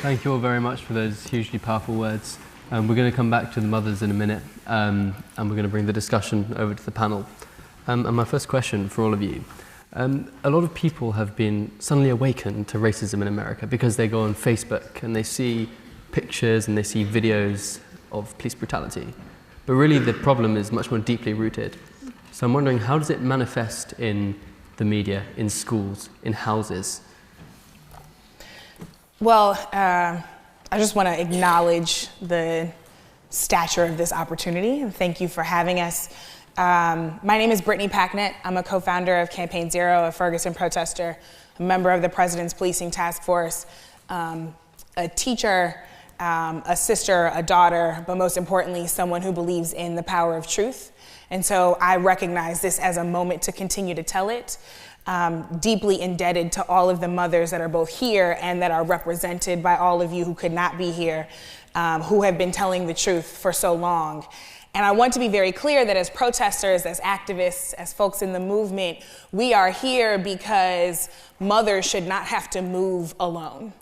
Thank you all very much for those hugely powerful words. We're going to come back to the mothers in a minute, and we're going to bring the discussion over to the panel. And my first question for all of you. A lot of people have been suddenly awakened to racism in America because they go on Facebook and they see pictures and they see videos of police brutality. But really the problem is much more deeply rooted. So I'm wondering, how does it manifest in the media, in schools, in houses? Well, I just want to acknowledge the stature of this opportunity and thank you for having us. My name is Brittany Packnett. I'm a co-founder of Campaign Zero, a Ferguson protester, a member of the President's Policing Task Force, a teacher, a sister, a daughter, but most importantly, someone who believes in the power of truth. And so I recognize this as a moment to continue to tell it. Deeply indebted to all of the mothers that are both here and that are represented by all of you who could not be here, who have been telling the truth for so long. And I want to be very clear that as protesters, as activists, as folks in the movement, we are here because mothers should not have to move alone,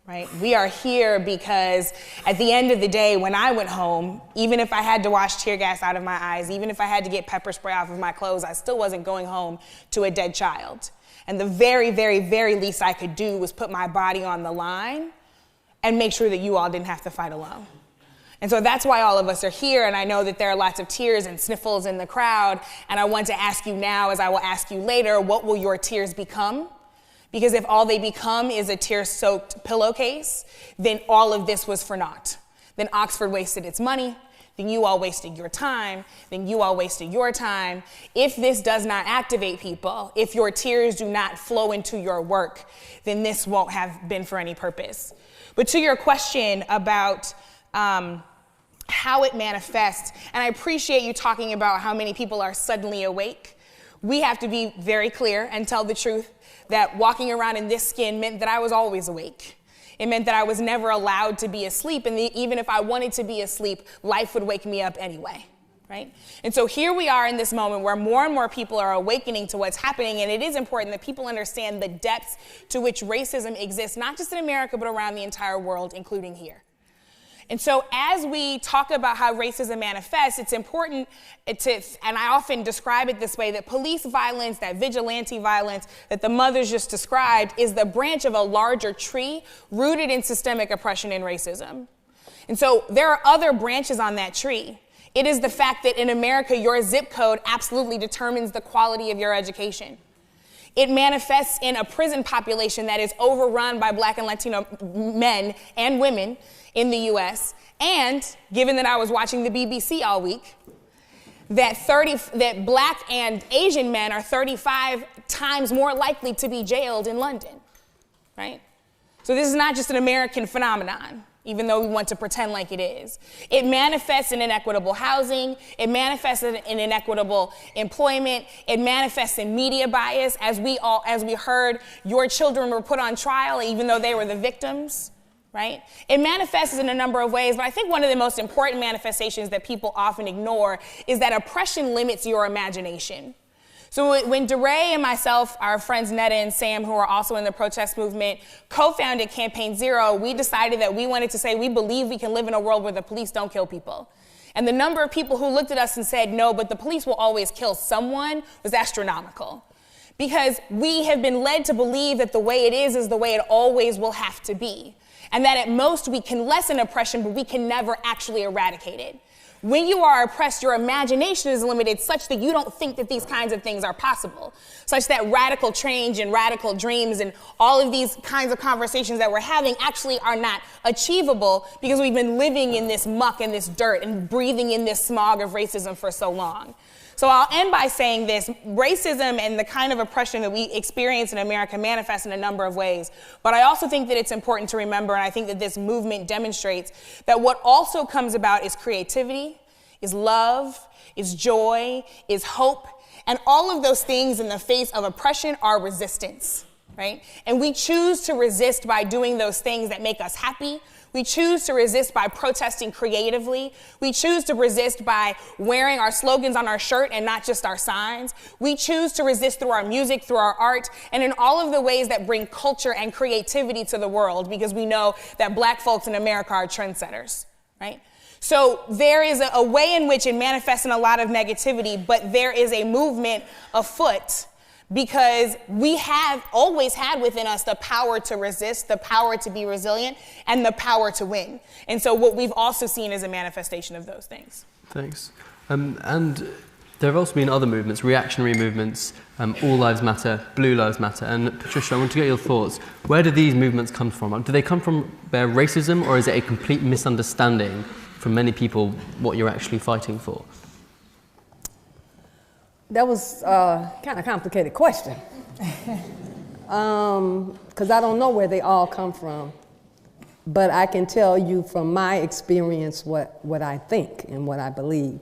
right? We are here because at the end of the day, when I went home, even if I had to wash tear gas out of my eyes, even if I had to get pepper spray off of my clothes, I still wasn't going home to a dead child. And the very, very, very least I could do was put my body on the line and make sure that you all didn't have to fight alone. And so that's why all of us are here, and I know that there are lots of tears and sniffles in the crowd, and I want to ask you now, as I will ask you later, what will your tears become? Because if all they become is a tear-soaked pillowcase, then all of this was for naught. Then Oxford wasted its money, then you all wasted your time, then you all wasted your time. If this does not activate people, if your tears do not flow into your work, then this won't have been for any purpose. But to your question about how it manifests, and I appreciate you talking about how many people are suddenly awake. We have to be very clear and tell the truth that walking around in this skin meant that I was always awake. It meant that I was never allowed to be asleep, and even if I wanted to be asleep, life would wake me up anyway, right? And so here we are in this moment where more and more people are awakening to what's happening, and it is important that people understand the depths to which racism exists, not just in America, but around the entire world, including here. And so as we talk about how racism manifests, it's important to, and I often describe it this way, that police violence, that vigilante violence that the mothers just described is the branch of a larger tree rooted in systemic oppression and racism. And so there are other branches on that tree. It is the fact that in America, your zip code absolutely determines the quality of your education. It manifests in a prison population that is overrun by Black and Latino men and women in the US, and given that I was watching the BBC all week, that Black and Asian men are 35 times more likely to be jailed in London, right? So this is not just an American phenomenon, even though we want to pretend like it is. It manifests in inequitable housing, it manifests in inequitable employment, it manifests in media bias. As we heard, your children were put on trial even though they were the victims. Right? It manifests in a number of ways, but I think one of the most important manifestations that people often ignore is that oppression limits your imagination. So when DeRay and myself, our friends Netta and Sam, who are also in the protest movement, co-founded Campaign Zero, we decided that we wanted to say we believe we can live in a world where the police don't kill people. And the number of people who looked at us and said, no, but the police will always kill someone was astronomical. Because we have been led to believe that the way it is the way it always will have to be. And that at most we can lessen oppression, but we can never actually eradicate it. When you are oppressed, your imagination is limited such that you don't think that these kinds of things are possible, such that radical change and radical dreams and all of these kinds of conversations that we're having actually are not achievable because we've been living in this muck and this dirt and breathing in this smog of racism for so long. So I'll end by saying this: racism and the kind of oppression that we experience in America manifests in a number of ways. But I also think that it's important to remember, and I think that this movement demonstrates, that what also comes about is creativity, is love, is joy, is hope. And all of those things in the face of oppression are resistance, right? And we choose to resist by doing those things that make us happy. We choose to resist by protesting creatively. We choose to resist by wearing our slogans on our shirt and not just our signs. We choose to resist through our music, through our art, and in all of the ways that bring culture and creativity to the world, because we know that Black folks in America are trendsetters, right? So there is a way in which it manifests in a lot of negativity, but there is a movement afoot because we have always had within us the power to resist, the power to be resilient, and the power to win. And so what we've also seen is a manifestation of those things. Thanks. And there have also been other movements, reactionary movements, All Lives Matter, Blue Lives Matter. And Patricia, I want to get your thoughts. Where do these movements come from? Do they come from their racism, or is it a complete misunderstanding from many people what you're actually fighting for? That was kind of complicated question. Because I don't know where they all come from. But I can tell you from my experience what I think and what I believe.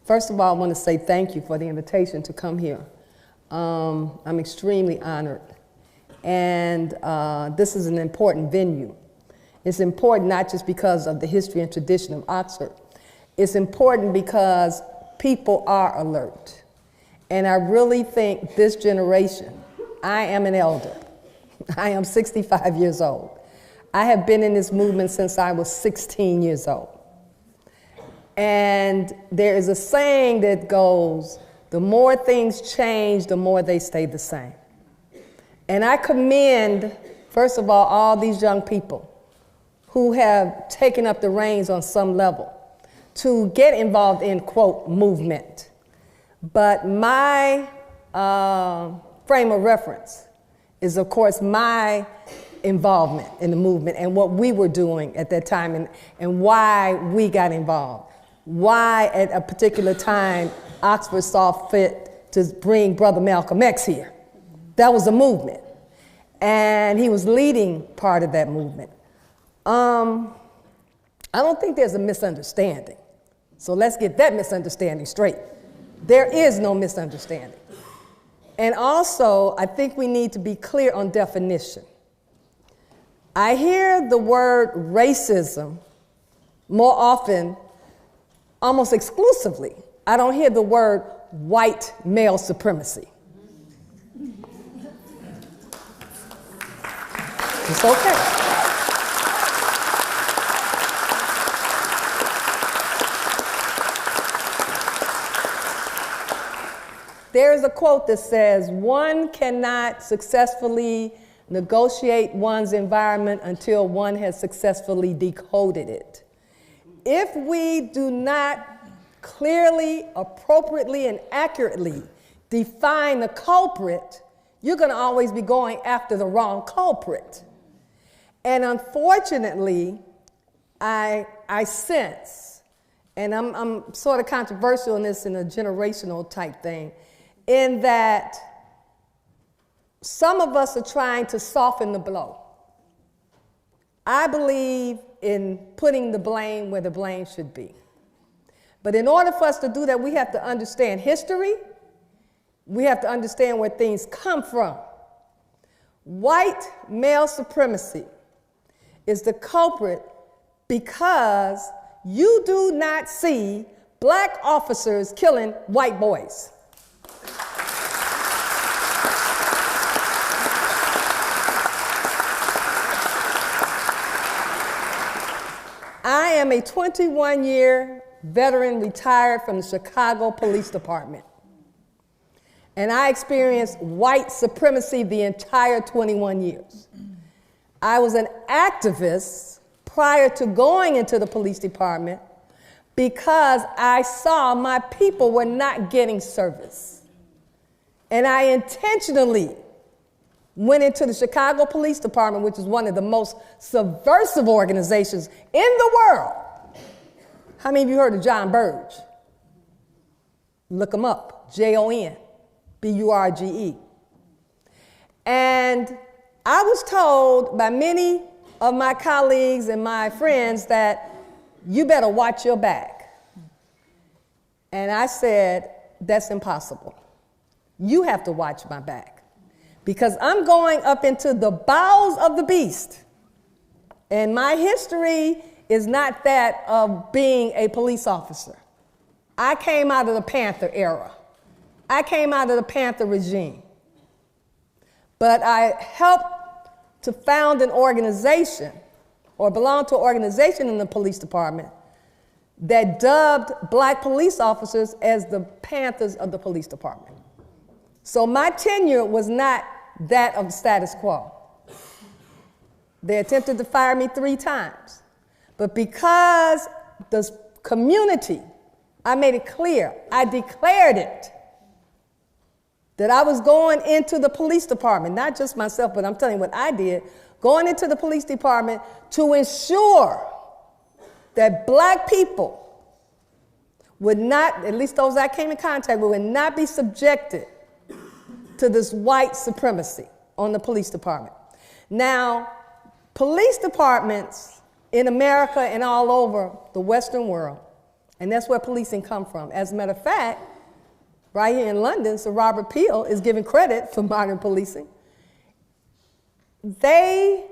First of all, I want to say thank you for the invitation to come here. I'm extremely honored. And this is an important venue. It's important not just because of the history and tradition of Oxford. It's important because people are alert. And I really think this generation, I am an elder. I am 65 years old. I have been in this movement since I was 16 years old. And there is a saying that goes, the more things change, the more they stay the same. And I commend, first of all these young people who have taken up the reins on some level to get involved in, quote, movement. But my frame of reference is, of course, my involvement in the movement and what we were doing at that time and why we got involved. Why at a particular time Oxford saw fit to bring Brother Malcolm X here. That was a movement. And he was leading part of that movement. I don't think there's a misunderstanding. So let's get that misunderstanding straight. There is no misunderstanding. And also, I think we need to be clear on definition. I hear the word racism more often, almost exclusively. I don't hear the word white male supremacy. It's okay. There's a quote that says, one cannot successfully negotiate one's environment until one has successfully decoded it. If we do not clearly, appropriately, and accurately define the culprit, you're going to always be going after the wrong culprit. And unfortunately, I sense, and I'm sort of controversial in this in a generational type thing, in that some of us are trying to soften the blow. I believe in putting the blame where the blame should be. But in order for us to do that, we have to understand history. We have to understand where things come from. White male supremacy is the culprit because you do not see black officers killing white boys. I am a 21-year veteran retired from the Chicago Police Department. And I experienced white supremacy the entire 21 years. I was an activist prior to going into the police department because I saw my people were not getting service. And I intentionally went into the Chicago Police Department, which is one of the most subversive organizations in the world. How many of you heard of John Burge? Look him up, Jon Burge. And I was told by many of my colleagues and my friends that you better watch your back. And I said, that's impossible. You have to watch my back because I'm going up into the bowels of the beast And my history is not that of being a police officer. I came out of the Panther era. I came out of the Panther regime. But I helped to found an organization, or belonged to an organization in the police department, that dubbed black police officers as the Panthers of the police department. So my tenure was not that of the status quo. They attempted to fire me 3 times. But because the community, I made it clear, I declared it, that I was going into the police department, not just myself, but I'm telling you what I did, going into the police department to ensure that black people would not, at least those I came in contact with, would not be subjected to this white supremacy on the police department. Now, police departments in America and all over the Western world, and that's where policing come from. As a matter of fact, right here in London, Sir Robert Peel is given credit for modern policing. They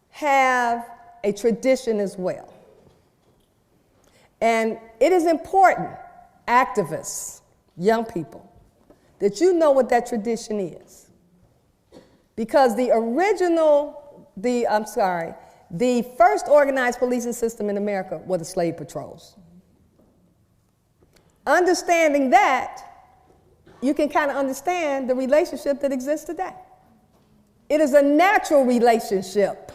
have a tradition as well. And it is important, activists, young people, that you know what that tradition is. Because the first organized policing system in America were the slave patrols. Understanding that, you can kind of understand the relationship that exists today. It is a natural relationship.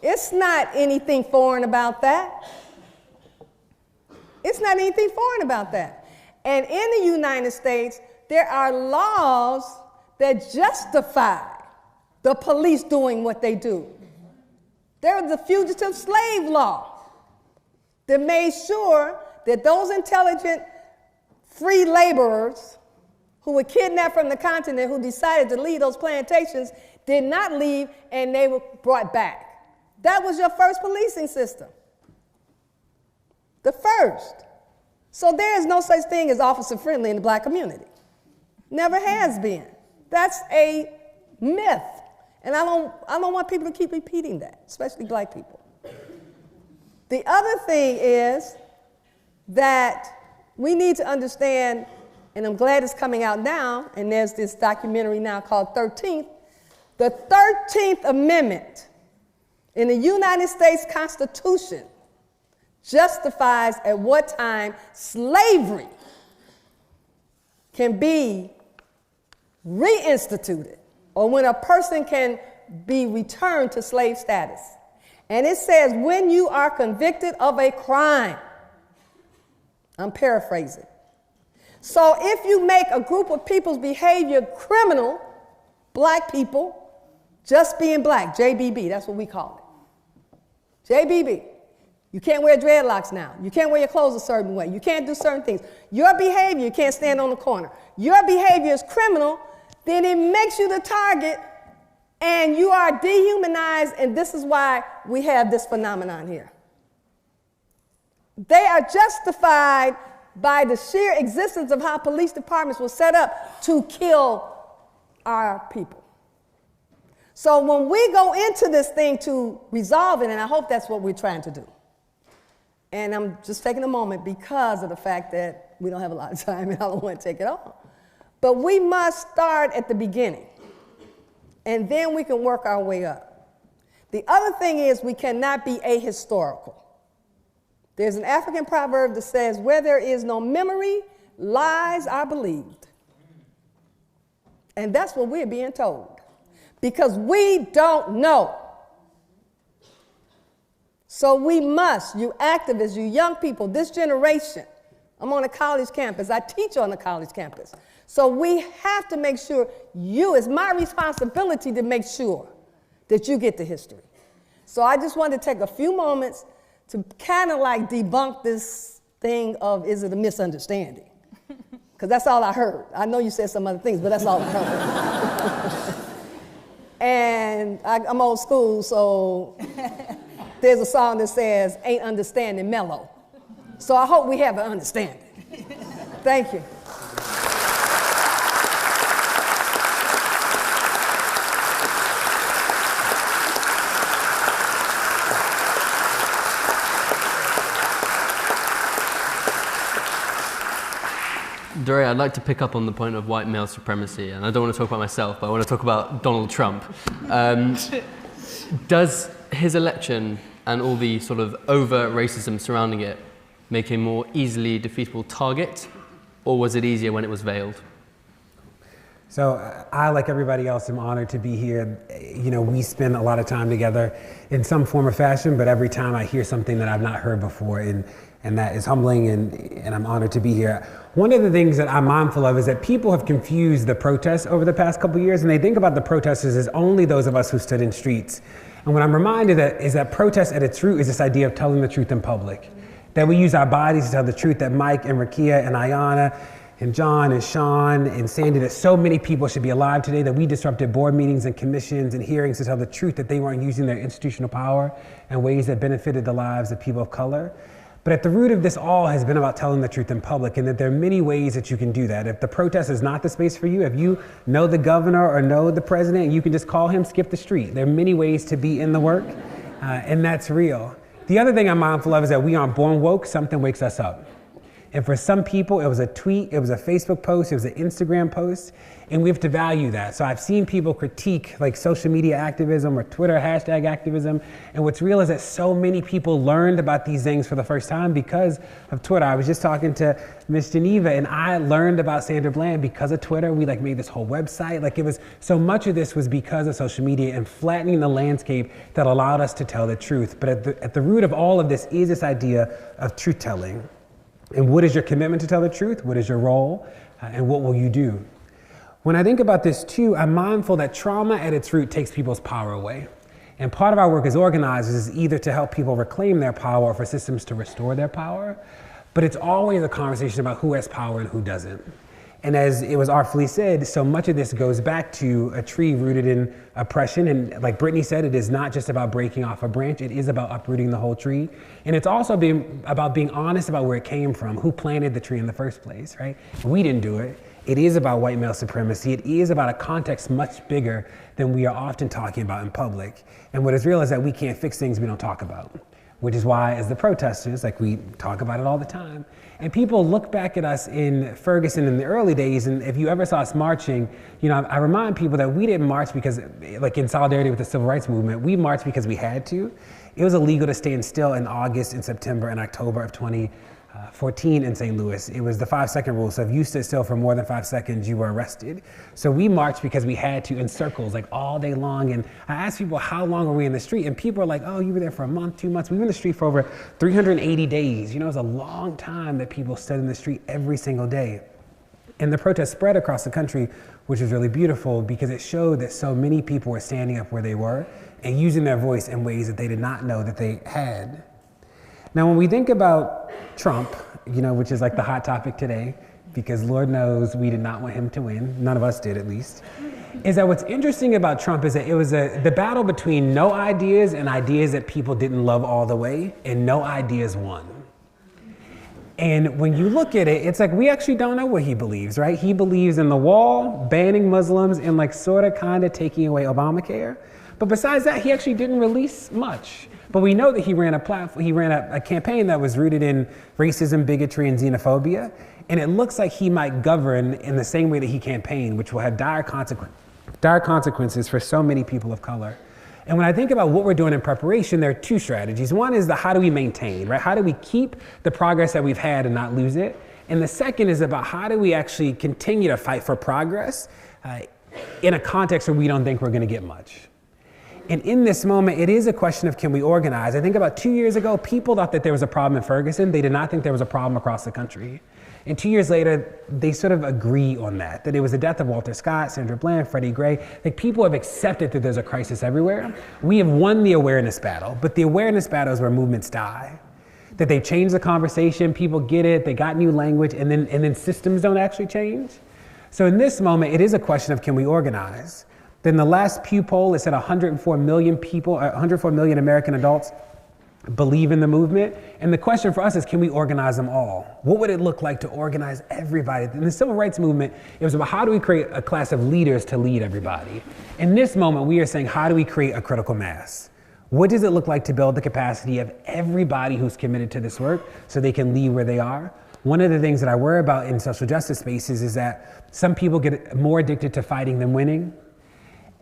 It's not anything foreign about that. It's not anything foreign about that. And in the United States, there are laws that justify the police doing what they do. There was the fugitive slave law that made sure that those intelligent free laborers who were kidnapped from the continent, who decided to leave those plantations, did not leave, and they were brought back. That was your first policing system. The first. So there is no such thing as officer friendly in the black community. Never has been. That's a myth. And I don't want people to keep repeating that, especially black people. The other thing is that we need to understand, and I'm glad it's coming out now, and there's this documentary now called 13th. The 13th Amendment in the United States Constitution justifies at what time slavery can be reinstituted, or when a person can be returned to slave status. And it says when you are convicted of a crime. I'm paraphrasing. So if you make a group of people's behavior criminal, black people, just being black, JBB, that's what we call it. JBB. You can't wear dreadlocks now. You can't wear your clothes a certain way. You can't do certain things. Your behavior, you can't stand on the corner. Your behavior is criminal, then it makes you the target, and you are dehumanized, and this is why we have this phenomenon here. They are justified by the sheer existence of how police departments were set up to kill our people. So when we go into this thing to resolve it, and I hope that's what we're trying to do, and I'm just taking a moment because of the fact that we don't have a lot of time and I don't want to take it all. But we must start at the beginning, and then we can work our way up. The other thing is we cannot be ahistorical. There's an African proverb that says, where there is no memory, lies are believed. And that's what we're being told, because we don't know. So we must, you activists, you young people, this generation, I'm on a college campus, I teach on a college campus. So we have to make sure it's my responsibility to make sure that you get the history. So I just wanted to take a few moments to kind of like debunk this thing of, is it a misunderstanding? Because that's all I heard. I know you said some other things, but that's all I heard. And I'm old school, so there's a song that says, ain't understanding mellow. So I hope we have an understanding. Thank you. Dore, I'd like to pick up on the point of white male supremacy, and I don't want to talk about myself, but I want to talk about Donald Trump. Does his election and all the sort of overt racism surrounding it make him a more easily defeatable target, or was it easier when it was veiled? So I, like everybody else, am honored to be here. You know, we spend a lot of time together in some form or fashion, but every time I hear something that I've not heard before, and that is humbling, and I'm honored to be here. One of the things that I'm mindful of is that people have confused the protests over the past couple of years, and they think about the protesters as only those of us who stood in streets. And what I'm reminded of is that protest at its root is this idea of telling the truth in public. That we use our bodies to tell the truth, that Mike and Rakia and Ayanna and John and Sean and Sandy, that so many people should be alive today, that we disrupted board meetings and commissions and hearings to tell the truth, that they weren't using their institutional power in ways that benefited the lives of people of color. But at the root of this all has been about telling the truth in public, and that there are many ways that you can do that. If the protest is not the space for you, if you know the governor or know the president, you can just call him, skip the street. There are many ways to be in the work, and that's real. The other thing I'm mindful of is that we aren't born woke, something wakes us up. And for some people, it was a tweet, it was a Facebook post, it was an Instagram post, and we have to value that. So I've seen people critique like social media activism or Twitter hashtag activism, and what's real is that so many people learned about these things for the first time because of Twitter. I was just talking to Miss Geneva, and I learned about Sandra Bland because of Twitter. We made this whole website. It was, so much of this was because of social media and flattening the landscape that allowed us to tell the truth. But at the root of all of this is this idea of truth telling. And what is your commitment to tell the truth? What is your role? And what will you do? When I think about this too, I'm mindful that trauma at its root takes people's power away. And part of our work as organizers is either to help people reclaim their power or for systems to restore their power. But it's always a conversation about who has power and who doesn't. And as it was artfully said, so much of this goes back to a tree rooted in oppression. And like Brittany said, it is not just about breaking off a branch, it is about uprooting the whole tree. And it's also about being honest about where it came from, who planted the tree in the first place, right? We didn't do it. It is about white male supremacy. It is about a context much bigger than we are often talking about in public. And what is real is that we can't fix things we don't talk about, which is why as the protesters, we talk about it all the time. And people look back at us in Ferguson in the early days, and if you ever saw us marching, I remind people that we didn't march because, in solidarity with the civil rights movement, we marched because we had to. It was illegal to stand still in August and September and October of 2014 in St. Louis. It was the 5-second rule, so if you stood still for more than 5 seconds, you were arrested. So we marched because we had to in circles, all day long. And I asked people, how long were we in the street? And people are like, oh, you were there for a month, 2 months. We were in the street for over 380 days. It was a long time that people stood in the street every single day. And the protest spread across the country, which was really beautiful because it showed that so many people were standing up where they were and using their voice in ways that they did not know that they had. Now, when we think about Trump, which is the hot topic today, because Lord knows we did not want him to win, none of us did at least, is that what's interesting about Trump is that it was the battle between no ideas and ideas that people didn't love all the way, and no ideas won. And when you look at it, it's we actually don't know what he believes, right? He believes in the wall, banning Muslims, and kind of taking away Obamacare. But besides that, he actually didn't release much. But we know that he ran a campaign that was rooted in racism, bigotry, and xenophobia. And it looks like he might govern in the same way that he campaigned, which will have dire consequences for so many people of color. And when I think about what we're doing in preparation, there are two strategies. One is how do we maintain, right? How do we keep the progress that we've had and not lose it? And the second is about how do we actually continue to fight for progress in a context where we don't think we're going to get much. And in this moment, it is a question of can we organize? I think about 2 years ago, people thought that there was a problem in Ferguson. They did not think there was a problem across the country. And 2 years later, they sort of agree on that it was the death of Walter Scott, Sandra Bland, Freddie Gray. People have accepted that there's a crisis everywhere. We have won the awareness battle, but the awareness battle is where movements die. That they've changed the conversation, people get it, they got new language, and then systems don't actually change. So in this moment, it is a question of can we organize? Then the last Pew poll, it said 104 million people, 104 million American adults believe in the movement. And the question for us is, can we organize them all? What would it look like to organize everybody? In the civil rights movement, it was about how do we create a class of leaders to lead everybody? In this moment, we are saying, how do we create a critical mass? What does it look like to build the capacity of everybody who's committed to this work so they can lead where they are? One of the things that I worry about in social justice spaces is that some people get more addicted to fighting than winning.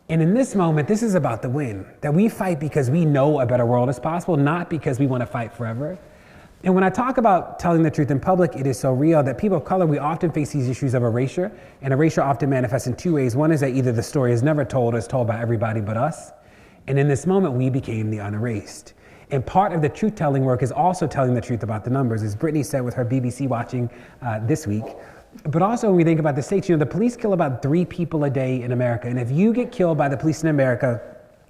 And in this moment, this is about the win, that we fight because we know a better world is possible, not because we want to fight forever. And when I talk about telling the truth in public, it is so real that people of color, we often face these issues of erasure, and erasure often manifests in two ways. One is that either the story is never told or is told by everybody but us. And in this moment, we became the unerased. And part of the truth-telling work is also telling the truth about the numbers, as Brittany said with her BBC watching this week. But also when we think about the states, the police kill about 3 people a day in America. And if you get killed by the police in America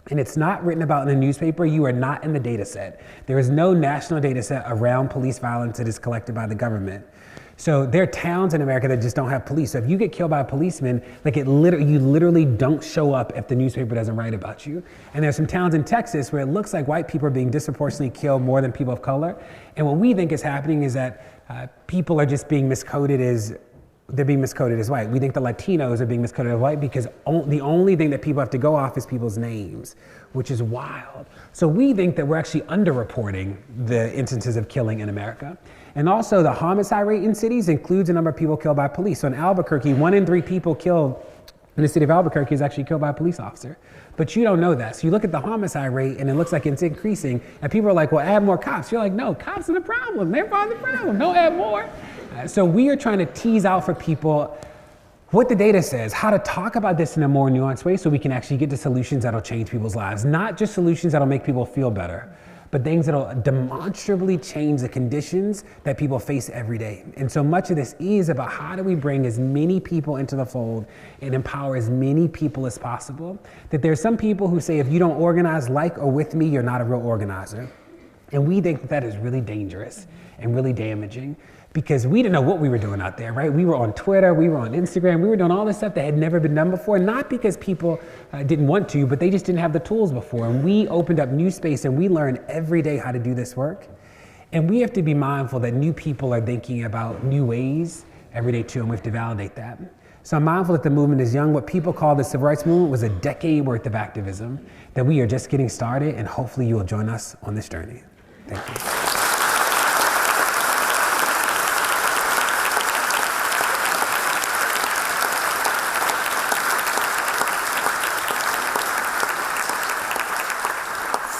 and it's not written about in a newspaper, you are not in the data set. There is no national data set around police violence that is collected by the government. So there are towns in America that just don't have police. So if you get killed by a policeman, you literally don't show up if the newspaper doesn't write about you. And there's some towns in Texas where it looks like white people are being disproportionately killed more than people of color. And what we think is happening is that people are just being miscoded as white. We think the Latinos are being miscoded as white because the only thing that people have to go off is people's names, which is wild. So we think that we're actually underreporting the instances of killing in America. And also the homicide rate in cities includes the number of people killed by police. So in Albuquerque, 1 in 3 people killed in the city of Albuquerque is actually killed by a police officer. But you don't know that. So you look at the homicide rate and it looks like it's increasing. And people are like, well, add more cops. You're like, no, cops are the problem. They're part of the problem. Don't add more. So we are trying to tease out for people what the data says, how to talk about this in a more nuanced way so we can actually get to solutions that'll change people's lives. Not just solutions that'll make people feel better, but things that'll demonstrably change the conditions that people face every day. And so much of this is about how do we bring as many people into the fold and empower as many people as possible. That there's some people who say, if you don't organize like or with me, you're not a real organizer. And we think that is really dangerous and really damaging because we didn't know what we were doing out there, right? We were on Twitter, we were on Instagram, we were doing all this stuff that had never been done before, not because people didn't want to, but they just didn't have the tools before. And we opened up new space and we learn every day how to do this work. And we have to be mindful that new people are thinking about new ways every day too, and we have to validate that. So I'm mindful that the movement is young. What people call the civil rights movement was a decade worth of activism, that we are just getting started, and hopefully you will join us on this journey. Thank you.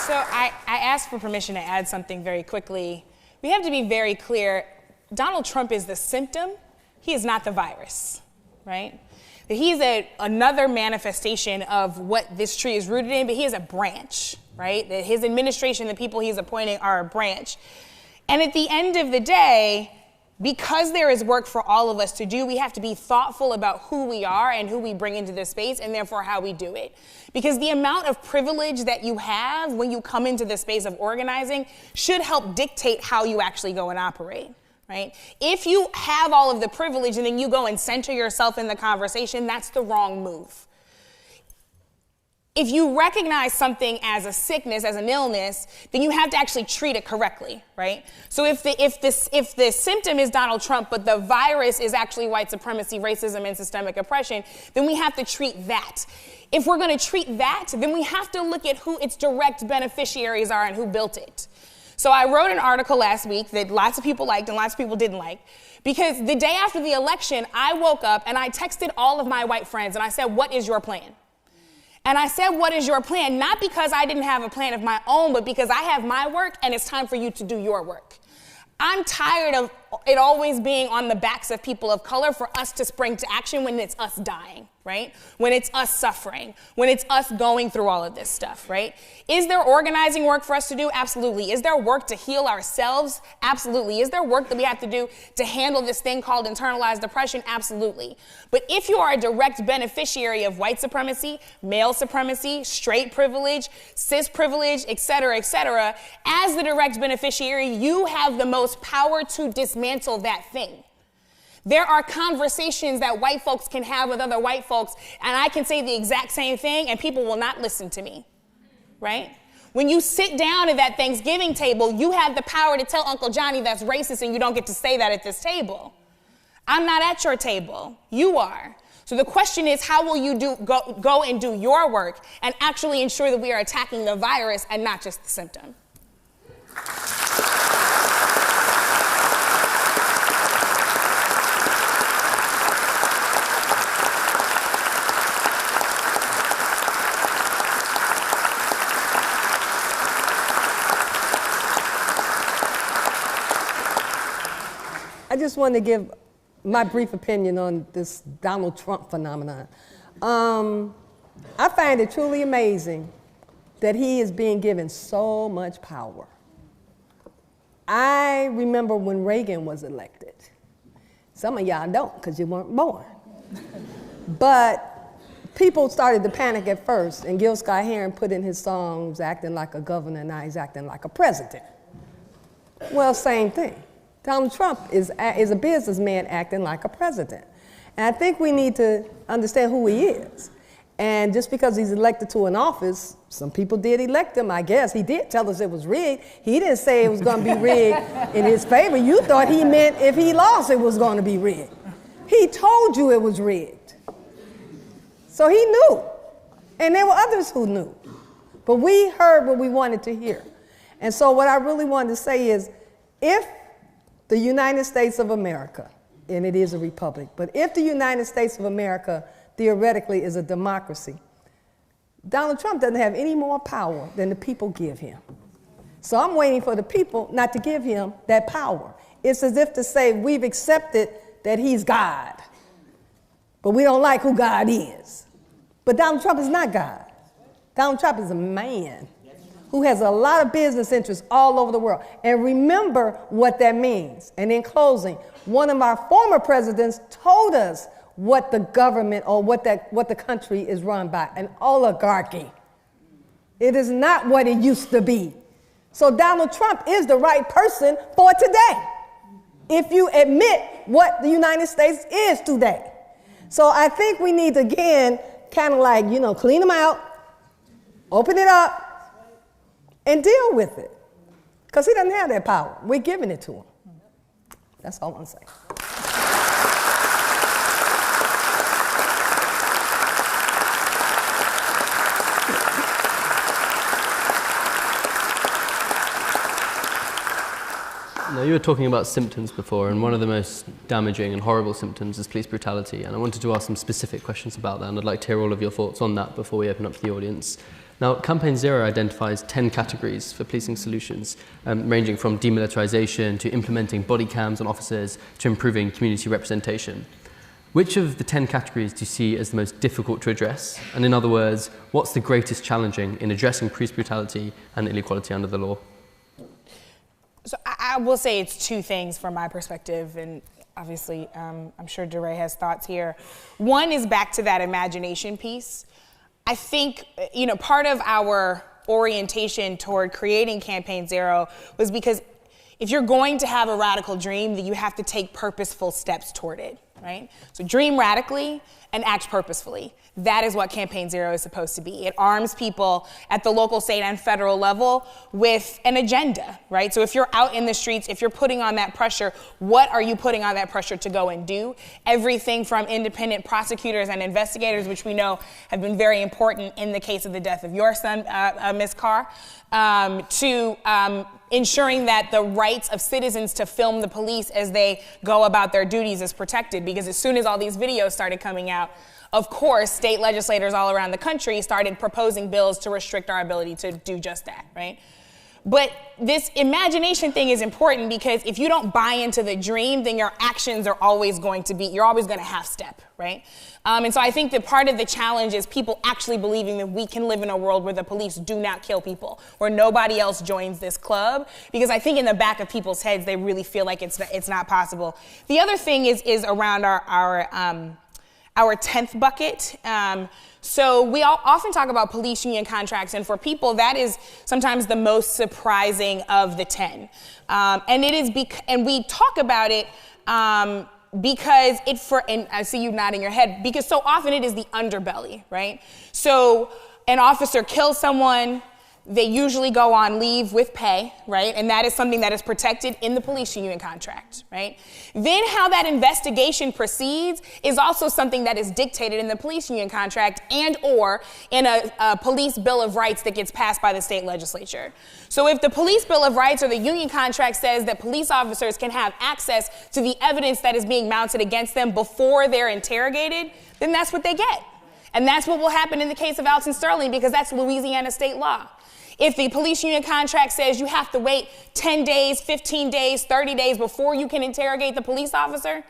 So I asked for permission to add something very quickly. We have to be very clear. Donald Trump is the symptom. He is not the virus, right? He's another manifestation of what this tree is rooted in, but he is a branch, right? That his administration, the people he's appointing are a branch. And at the end of the day, because there is work for all of us to do, we have to be thoughtful about who we are and who we bring into this space and therefore how we do it. Because the amount of privilege that you have when you come into the space of organizing should help dictate how you actually go and operate, right? If you have all of the privilege and then you go and center yourself in the conversation, that's the wrong move. If you recognize something as a sickness, as an illness, then you have to actually treat it correctly, right? So if the symptom is Donald Trump, but the virus is actually white supremacy, racism, and systemic oppression, then we have to treat that. If we're going to treat that, then we have to look at who its direct beneficiaries are and who built it. So I wrote an article last week that lots of people liked and lots of people didn't like, because the day after the election, I woke up and I texted all of my white friends and I said, what is your plan? And I said, what is your plan? Not because I didn't have a plan of my own, but because I have my work and it's time for you to do your work. I'm tired of it always being on the backs of people of color for us to spring to action when it's us dying, right? When it's us suffering, when it's us going through all of this stuff, right? Is there organizing work for us to do? Absolutely. Is there work to heal ourselves? Absolutely. Is there work that we have to do to handle this thing called internalized depression? Absolutely. But if you are a direct beneficiary of white supremacy, male supremacy, straight privilege, cis privilege, et cetera, as the direct beneficiary, you have the most power to dismantle that thing. There are conversations that white folks can have with other white folks, and I can say the exact same thing, and people will not listen to me, right? When you sit down at that Thanksgiving table, you have the power to tell Uncle Johnny that's racist, and you don't get to say that at this table. I'm not at your table. You are. So the question is, how will you go and do your work and actually ensure that we are attacking the virus and not just the symptom? I just want to give my brief opinion on this Donald Trump phenomenon. I find it truly amazing that he is being given so much power. I remember when Reagan was elected. Some of y'all don't because you weren't born. But people started to panic at first, and Gil Scott-Heron put in his songs acting like a governor, now he's acting like a president. Well, same thing. Donald Trump is a businessman acting like a president. And I think we need to understand who he is. And just because he's elected to an office, some people did elect him, I guess. He did tell us it was rigged. He didn't say it was going to be rigged in his favor. You thought he meant if he lost, it was going to be rigged. He told you it was rigged. So he knew. And there were others who knew. But we heard what we wanted to hear. And so what I really wanted to say is, if the United States of America, and it is a republic, but if the United States of America theoretically is a democracy, Donald Trump doesn't have any more power than the people give him. So I'm waiting for the people not to give him that power. It's as if to say we've accepted that he's God, but we don't like who God is. But Donald Trump is not God. Donald Trump is a man who has a lot of business interests all over the world. And remember what that means. And in closing, one of our former presidents told us what the government or what the country is run by, an oligarchy. It is not what it used to be. So Donald Trump is the right person for today, if you admit what the United States is today. So I think we need to, again, kind of like, clean them out, open it up, and deal with it. Because he doesn't have that power. We're giving it to him. That's all I want to say. Now, you were talking about symptoms before, and one of the most damaging and horrible symptoms is police brutality. And I wanted to ask some specific questions about that, and I'd like to hear all of your thoughts on that before we open up to the audience. Now, Campaign Zero identifies 10 categories for policing solutions, ranging from demilitarization to implementing body cams on officers to improving community representation. Which of the 10 categories do you see as the most difficult to address? And in other words, what's the greatest challenging in addressing police brutality and inequality under the law? So I will say it's two things from my perspective, and obviously I'm sure DeRay has thoughts here. One is back to that imagination piece. I think, part of our orientation toward creating Campaign Zero was because if you're going to have a radical dream, then you have to take purposeful steps toward it, right? So dream radically and act purposefully. That is what Campaign Zero is supposed to be. It arms people at the local, state, and federal level with an agenda, right? So if you're out in the streets, if you're putting on that pressure, what are you putting on that pressure to go and do? Everything from independent prosecutors and investigators, which we know have been very important in the case of the death of your son, Ms. Carr, to ensuring that the rights of citizens to film the police as they go about their duties is protected. Because as soon as all these videos started coming out, of course, state legislators all around the country started proposing bills to restrict our ability to do just that, right? But this imagination thing is important because if you don't buy into the dream, then your actions are always going to be, you're always going to half step, right? And so I think that part of the challenge is people actually believing that we can live in a world where the police do not kill people, where nobody else joins this club, because I think in the back of people's heads, they really feel like it's not possible. The other thing is around our 10th bucket. So we all often talk about police union contracts, and for people, that is sometimes the most surprising of the 10. And it is, and we talk about it because and I see you nodding your head, because so often it is the underbelly, right? So an officer kills someone, they usually go on leave with pay, right? And that is something that is protected in the police union contract, right? Then how that investigation proceeds is also something that is dictated in the police union contract and or in a police bill of rights that gets passed by the state legislature. So if the police bill of rights or the union contract says that police officers can have access to the evidence that is being mounted against them before they're interrogated, then that's what they get. And that's what will happen in the case of Alton Sterling, because that's Louisiana state law. If the police union contract says you have to wait 10 days, 15 days, 30 days before you can interrogate the police officer,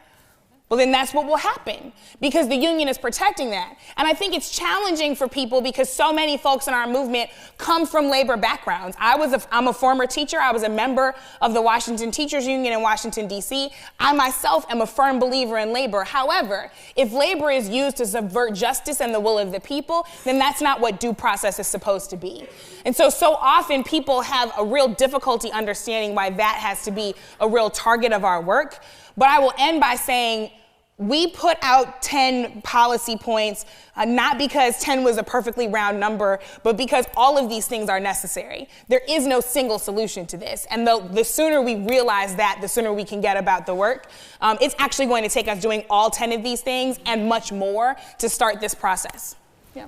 well, then that's what will happen because the union is protecting that. And I think it's challenging for people because so many folks in our movement come from labor backgrounds. I'm a former teacher. I was a member of the Washington Teachers Union in Washington, D.C. I myself am a firm believer in labor. However, if labor is used to subvert justice and the will of the people, then that's not what due process is supposed to be. And so often people have a real difficulty understanding why that has to be a real target of our work. But I will end by saying, we put out 10 policy points, not because 10 was a perfectly round number, but because all of these things are necessary. There is no single solution to this. And the sooner we realize that, the sooner we can get about the work. It's actually going to take us doing all 10 of these things and much more to start this process. Yeah.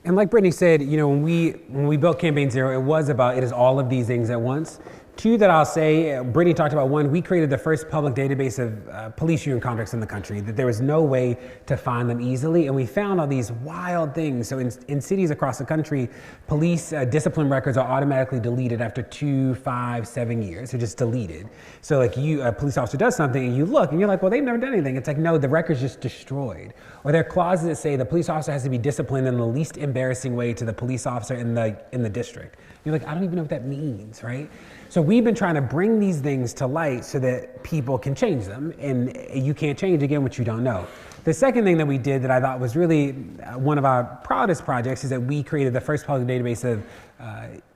And like Brittany said, when we built Campaign Zero, it is all of these things at once. Two that I'll say, Brittany talked about. One, we created the first public database of police union contracts in the country, that there was no way to find them easily. And we found all these wild things. So in cities across the country, police discipline records are automatically deleted after 2, 5, 7 years. They're just deleted. So like a police officer does something and you look and you're like, well, they've never done anything. It's like, no, the record's just destroyed. Or there are clauses that say the police officer has to be disciplined in the least embarrassing way to the police officer in the district. You're like, I don't even know what that means, right? So we've been trying to bring these things to light so that people can change them, and you can't change, again, what you don't know. The second thing that we did that I thought was really one of our proudest projects is that we created the first public database of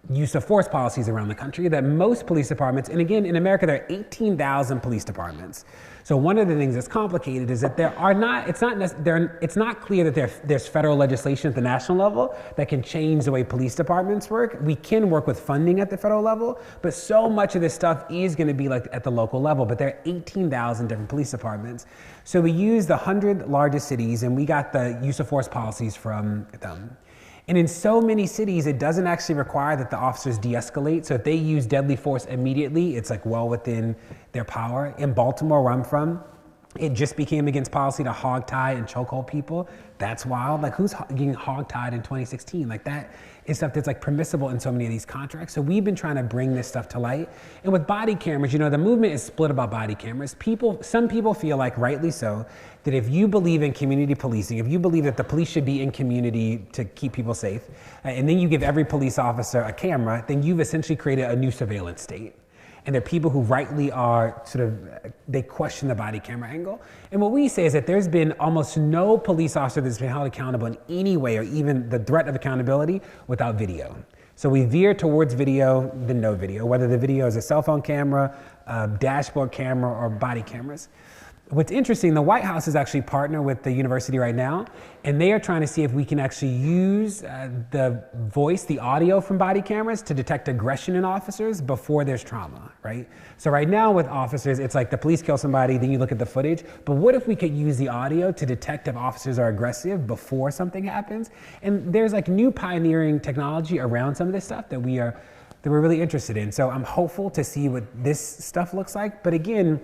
use of force policies around the country that most police departments, and again, in America, there are 18,000 police departments. So one of the things that's complicated is that it's not clear that there's federal legislation at the national level that can change the way police departments work. We can work with funding at the federal level, but so much of this stuff is going to be like at the local level, but there are 18,000 different police departments. So we used the 100 largest cities and we got the use of force policies from them. And in so many cities, it doesn't actually require that the officers de-escalate. So if they use deadly force immediately, it's like well within their power. In Baltimore, where I'm from, it just became against policy to hogtie and chokehold people. That's wild. Like, who's getting hogtied in 2016? Like, that is stuff that's like permissible in so many of these contracts. So we've been trying to bring this stuff to light. And with body cameras, the movement is split about body cameras. Some people feel like, rightly so, that if you believe in community policing, if you believe that the police should be in community to keep people safe, and then you give every police officer a camera, then you've essentially created a new surveillance state. And there are people who rightly are they question the body camera angle. And what we say is that there's been almost no police officer that's been held accountable in any way, or even the threat of accountability, without video. So we veer towards video than no video, whether the video is a cell phone camera, a dashboard camera, or body cameras. What's interesting, the White House is actually partnered with the university right now, and they are trying to see if we can actually use the audio from body cameras to detect aggression in officers before there's trauma, right? So right now with officers, it's like the police kill somebody, then you look at the footage, but what if we could use the audio to detect if officers are aggressive before something happens? And there's like new pioneering technology around some of this stuff that we're really interested in. So I'm hopeful to see what this stuff looks like, but again,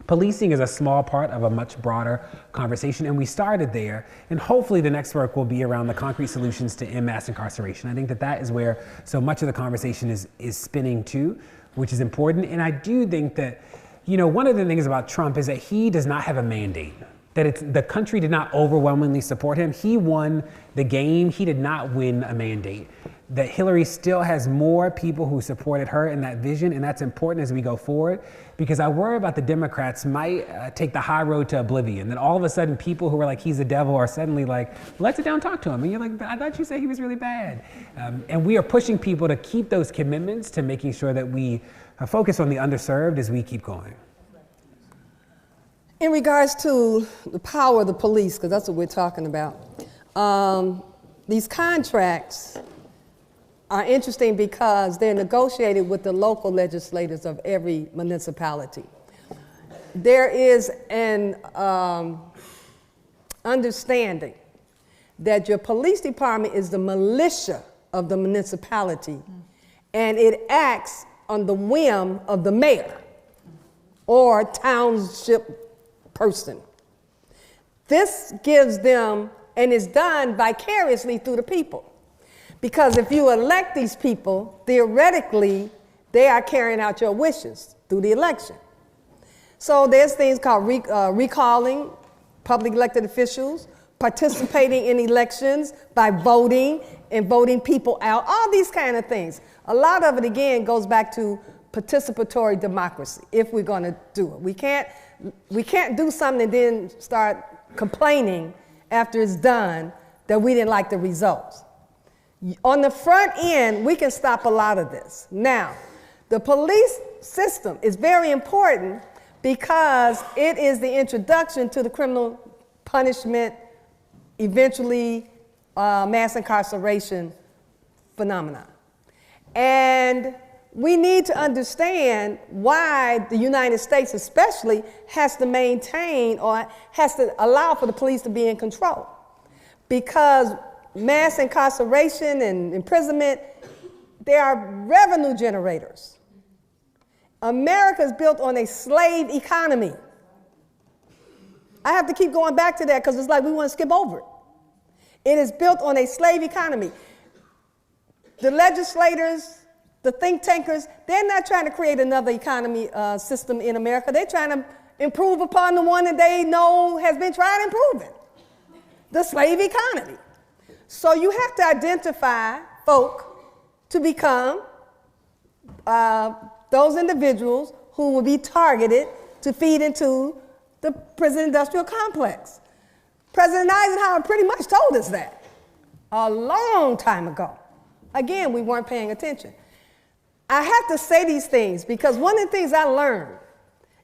policing is a small part of a much broader conversation, and we started there, and hopefully the next work will be around the concrete solutions to end mass incarceration. I think that is where so much of the conversation is spinning to, which is important. And I do think that, one of the things about Trump is that he does not have a mandate, that the country did not overwhelmingly support him. He won the game. He did not win a mandate. That Hillary still has more people who supported her in that vision, and that's important as we go forward, because I worry about the Democrats might take the high road to oblivion, that all of a sudden people who were like, he's the devil, are suddenly like, let's sit down and talk to him. And you're like, but I thought you said he was really bad. And we are pushing people to keep those commitments to making sure that we focus on the underserved as we keep going. In regards to the power of the police, because that's what we're talking about, these contracts are interesting because they're negotiated with the local legislators of every municipality. There is an understanding that your police department is the militia of the municipality, and it acts on the whim of the mayor or township person. This gives them, and is done vicariously through the people. Because if you elect these people, theoretically, they are carrying out your wishes through the election. So there's things called recalling public elected officials, participating in elections by voting and voting people out, all these kind of things. A lot of it, again, goes back to participatory democracy, if we're going to do it. We can't do something and then start complaining after it's done that we didn't like the results. On the front end, we can stop a lot of this. Now, the police system is very important because it is the introduction to the criminal punishment, eventually mass incarceration phenomenon. And we need to understand why the United States especially has to maintain or has to allow for the police to be in control. Because mass incarceration and imprisonment, they are revenue generators. America is built on a slave economy. I have to keep going back to that because it's like we want to skip over it. It is built on a slave economy. The legislators, the think tankers, they're not trying to create another economy system in America. They're trying to improve upon the one that they know has been tried and proven, the slave economy. So you have to identify folk to become those individuals who will be targeted to feed into the prison industrial complex. President Eisenhower pretty much told us that a long time ago. Again, we weren't paying attention. I have to say these things because one of the things I learned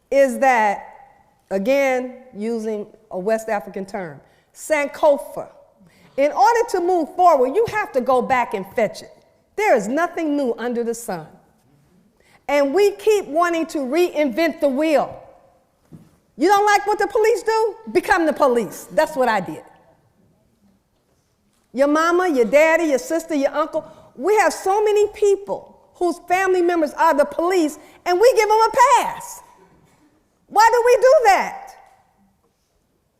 is that, again, using a West African term, Sankofa. In order to move forward, you have to go back and fetch it. There is nothing new under the sun. And we keep wanting to reinvent the wheel. You don't like what the police do? Become the police. That's what I did. Your mama, your daddy, your sister, your uncle. We have so many people whose family members are the police, and we give them a pass. Why do we do that?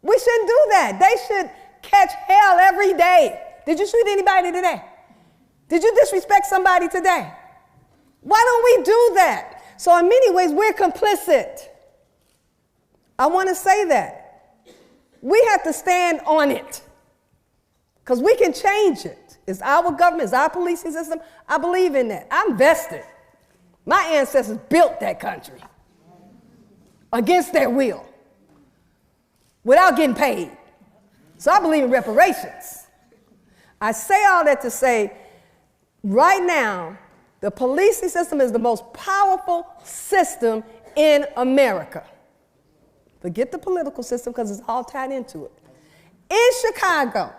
We shouldn't do that. They should catch hell every day. Did you shoot anybody today? Did you disrespect somebody today? Why don't we do that? So in many ways, we're complicit. I want to say that. We have to stand on it because we can change it. It's our government, it's our policing system. I believe in that. I'm vested. My ancestors built that country against their will without getting paid. So I believe in reparations. I say all that to say, right now, the policing system is the most powerful system in America. Forget the political system because it's all tied into it. In Chicago,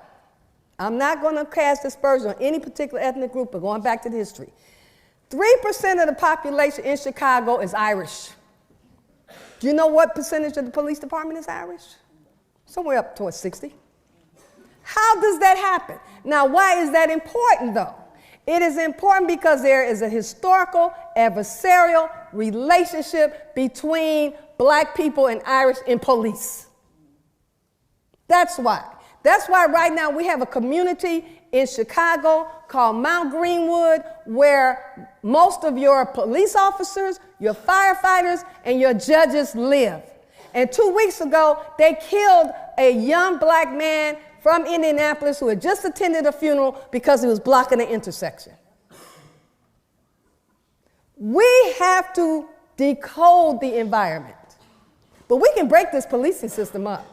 I'm not going to cast aspersion on any particular ethnic group, but going back to the history, 3% of the population in Chicago is Irish. Do you know what percentage of the police department is Irish? Somewhere up towards 60. How does that happen? Now, why is that important, though? It is important because there is a historical, adversarial relationship between black people and Irish in police. That's why. That's why right now we have a community in Chicago called Mount Greenwood where most of your police officers, your firefighters, and your judges live. And 2 weeks ago, they killed a young black man from Indianapolis who had just attended a funeral because he was blocking an intersection. We have to decode the environment. But we can break this policing system up.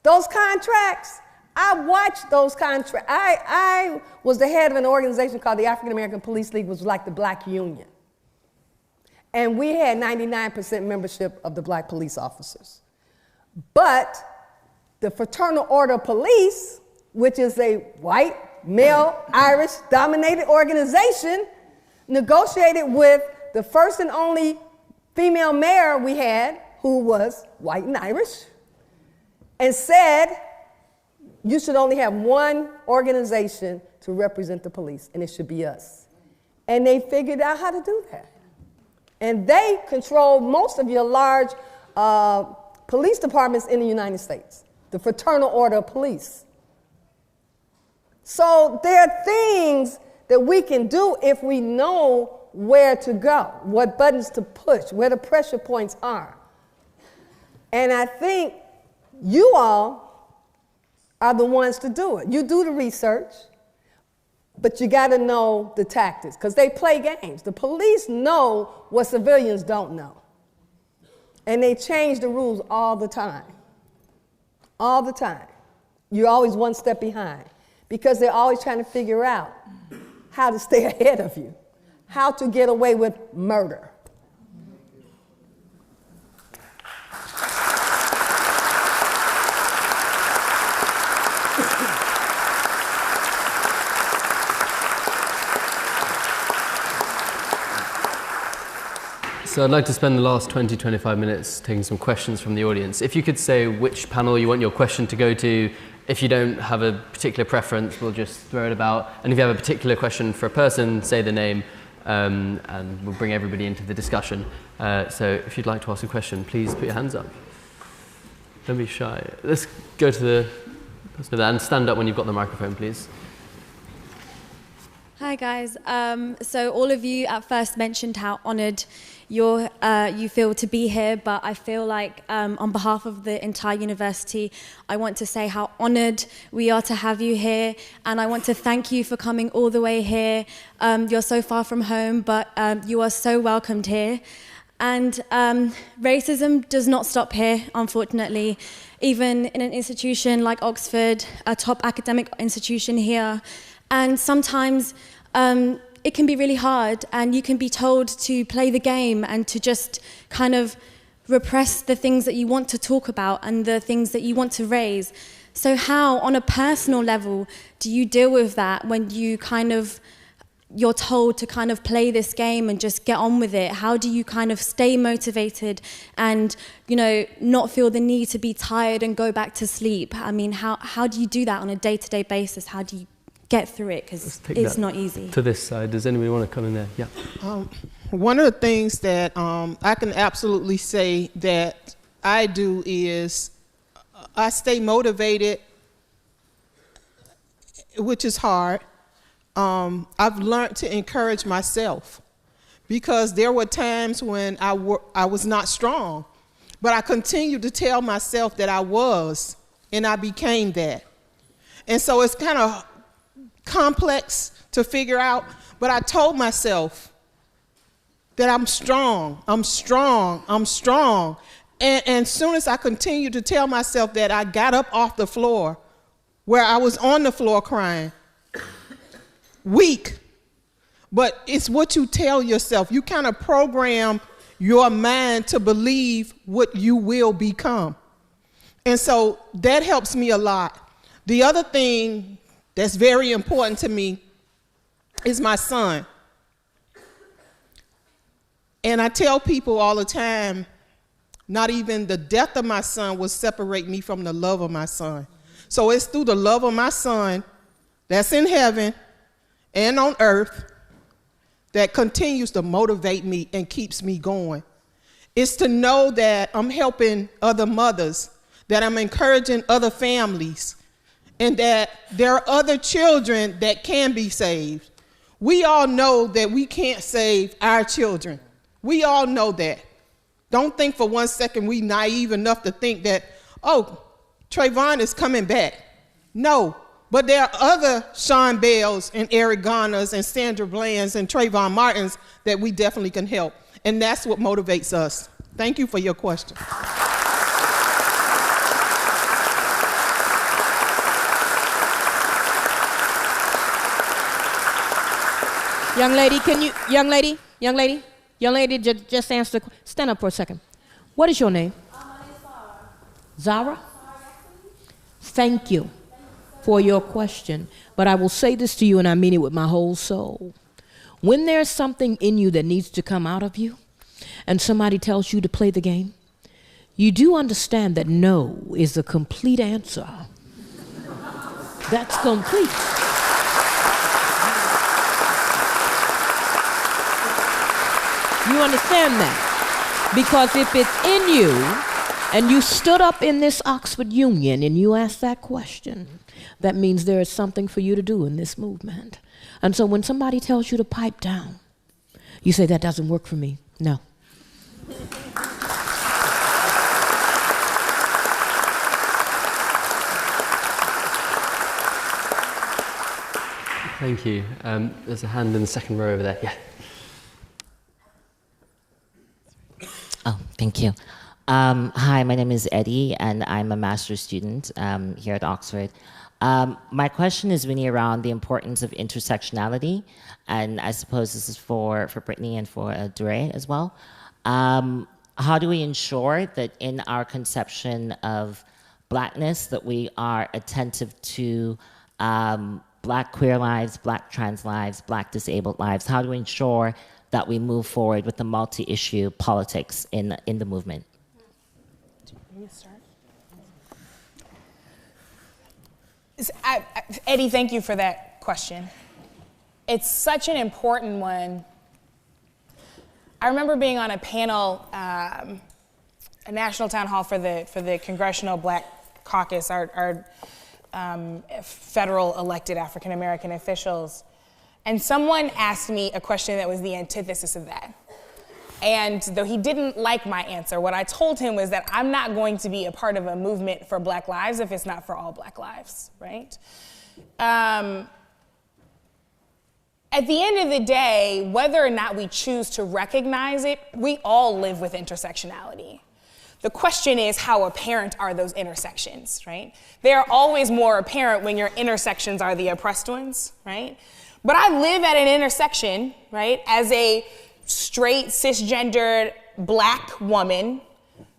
Those contracts, I watched those contracts. I was the head of an organization called the African American Police League, which was like the Black Union. And we had 99% membership of the black police officers. But the Fraternal Order of Police, which is a white, male, Irish-dominated organization, negotiated with the first and only female mayor we had, who was white and Irish, and said, you should only have one organization to represent the police, and it should be us. And they figured out how to do that. And they control most of your large police departments in the United States, the Fraternal Order of Police. So there are things that we can do if we know where to go, what buttons to push, where the pressure points are. And I think you all are the ones to do it. You do the research, but you got to know the tactics because they play games. The police know what civilians don't know. And they change the rules all the time. All the time. You're always one step behind because they're always trying to figure out how to stay ahead of you, how to get away with murder. So I'd like to spend the last 20, 25 minutes taking some questions from the audience. If you could say which panel you want your question to go to. If you don't have a particular preference, we'll just throw it about. And if you have a particular question for a person, say the name, and we'll bring everybody into the discussion. So if you'd like to ask a question, please put your hands up. Don't be shy. Let's go to the person over there and stand up when you've got the microphone, please. Hi guys. So all of you at first mentioned how honoured you feel to be here, but I feel like on behalf of the entire university, I want to say how honoured we are to have you here, and I want to thank you for coming all the way here. You're so far from home, but you are so welcomed here. And racism does not stop here, unfortunately. Even in an institution like Oxford, a top academic institution here, and sometimes it can be really hard, and you can be told to play the game and to just kind of repress the things that you want to talk about and the things that you want to raise. So how, on a personal level, do you deal with that when you're told to kind of play this game and just get on with it? How do you kind of stay motivated and, not feel the need to be tired and go back to sleep? I mean, how do you do that on a day-to-day basis? How do you get through it? Because it's not easy. To this side, does anybody want to come in there? Yeah. One of the things that I can absolutely say that I do is I stay motivated, which is hard. I've learned to encourage myself because there were times when I was not strong, but I continued to tell myself that I was, and I became that. And so it's kind of complex to figure out, but I told myself that I'm strong, I'm strong, I'm strong. And as soon as I continued to tell myself that, I got up off the floor where I was on the floor crying, weak. But it's what you tell yourself. You kind of program your mind to believe what you will become. And so that helps me a lot. The other thing that's very important to me is my son. And I tell people all the time, not even the death of my son will separate me from the love of my son. So it's through the love of my son that's in heaven and on earth that continues to motivate me and keeps me going. It's to know that I'm helping other mothers, that I'm encouraging other families, and that there are other children that can be saved. We all know that we can't save our children. We all know that. Don't think for 1 second we naive enough to think that, oh, Trayvon is coming back. No, but there are other Sean Bells and Eric Garners and Sandra Blands and Trayvon Martins that we definitely can help. And that's what motivates us. Thank you for your question. Young lady, just answer. Stand up for a second. What is your name? My name is Zara. Zara? Thank you for your question. But I will say this to you, and I mean it with my whole soul. When there's something in you that needs to come out of you, and somebody tells you to play the game, you do understand that no is a complete answer. That's complete. You understand that? Because if it's in you, and you stood up in this Oxford Union and you asked that question, that means there is something for you to do in this movement. And so when somebody tells you to pipe down, you say, that doesn't work for me. No. Thank you. There's a hand in the second row over there. Yeah. Oh, thank you. Hi, my name is Eddie, and I'm a master's student here at Oxford. My question is really around the importance of intersectionality, and I suppose this is for Brittany and for Dure as well. How do we ensure that in our conception of Blackness that we are attentive to Black queer lives, Black trans lives, Black disabled lives? How do we ensure that we move forward with the multi-issue politics in the movement? Eddie, thank you for that question. It's such an important one. I remember being on a panel, a national town hall for the Congressional Black Caucus, our federal elected African American officials, and someone asked me a question that was the antithesis of that. And though he didn't like my answer, what I told him was that I'm not going to be a part of a movement for Black lives if it's not for all Black lives, right? At the end of the day, whether or not we choose to recognize it, we all live with intersectionality. The question is, how apparent are those intersections, right? They are always more apparent when your intersections are the oppressed ones, right? But I live at an intersection, right, as a straight, cisgendered Black woman,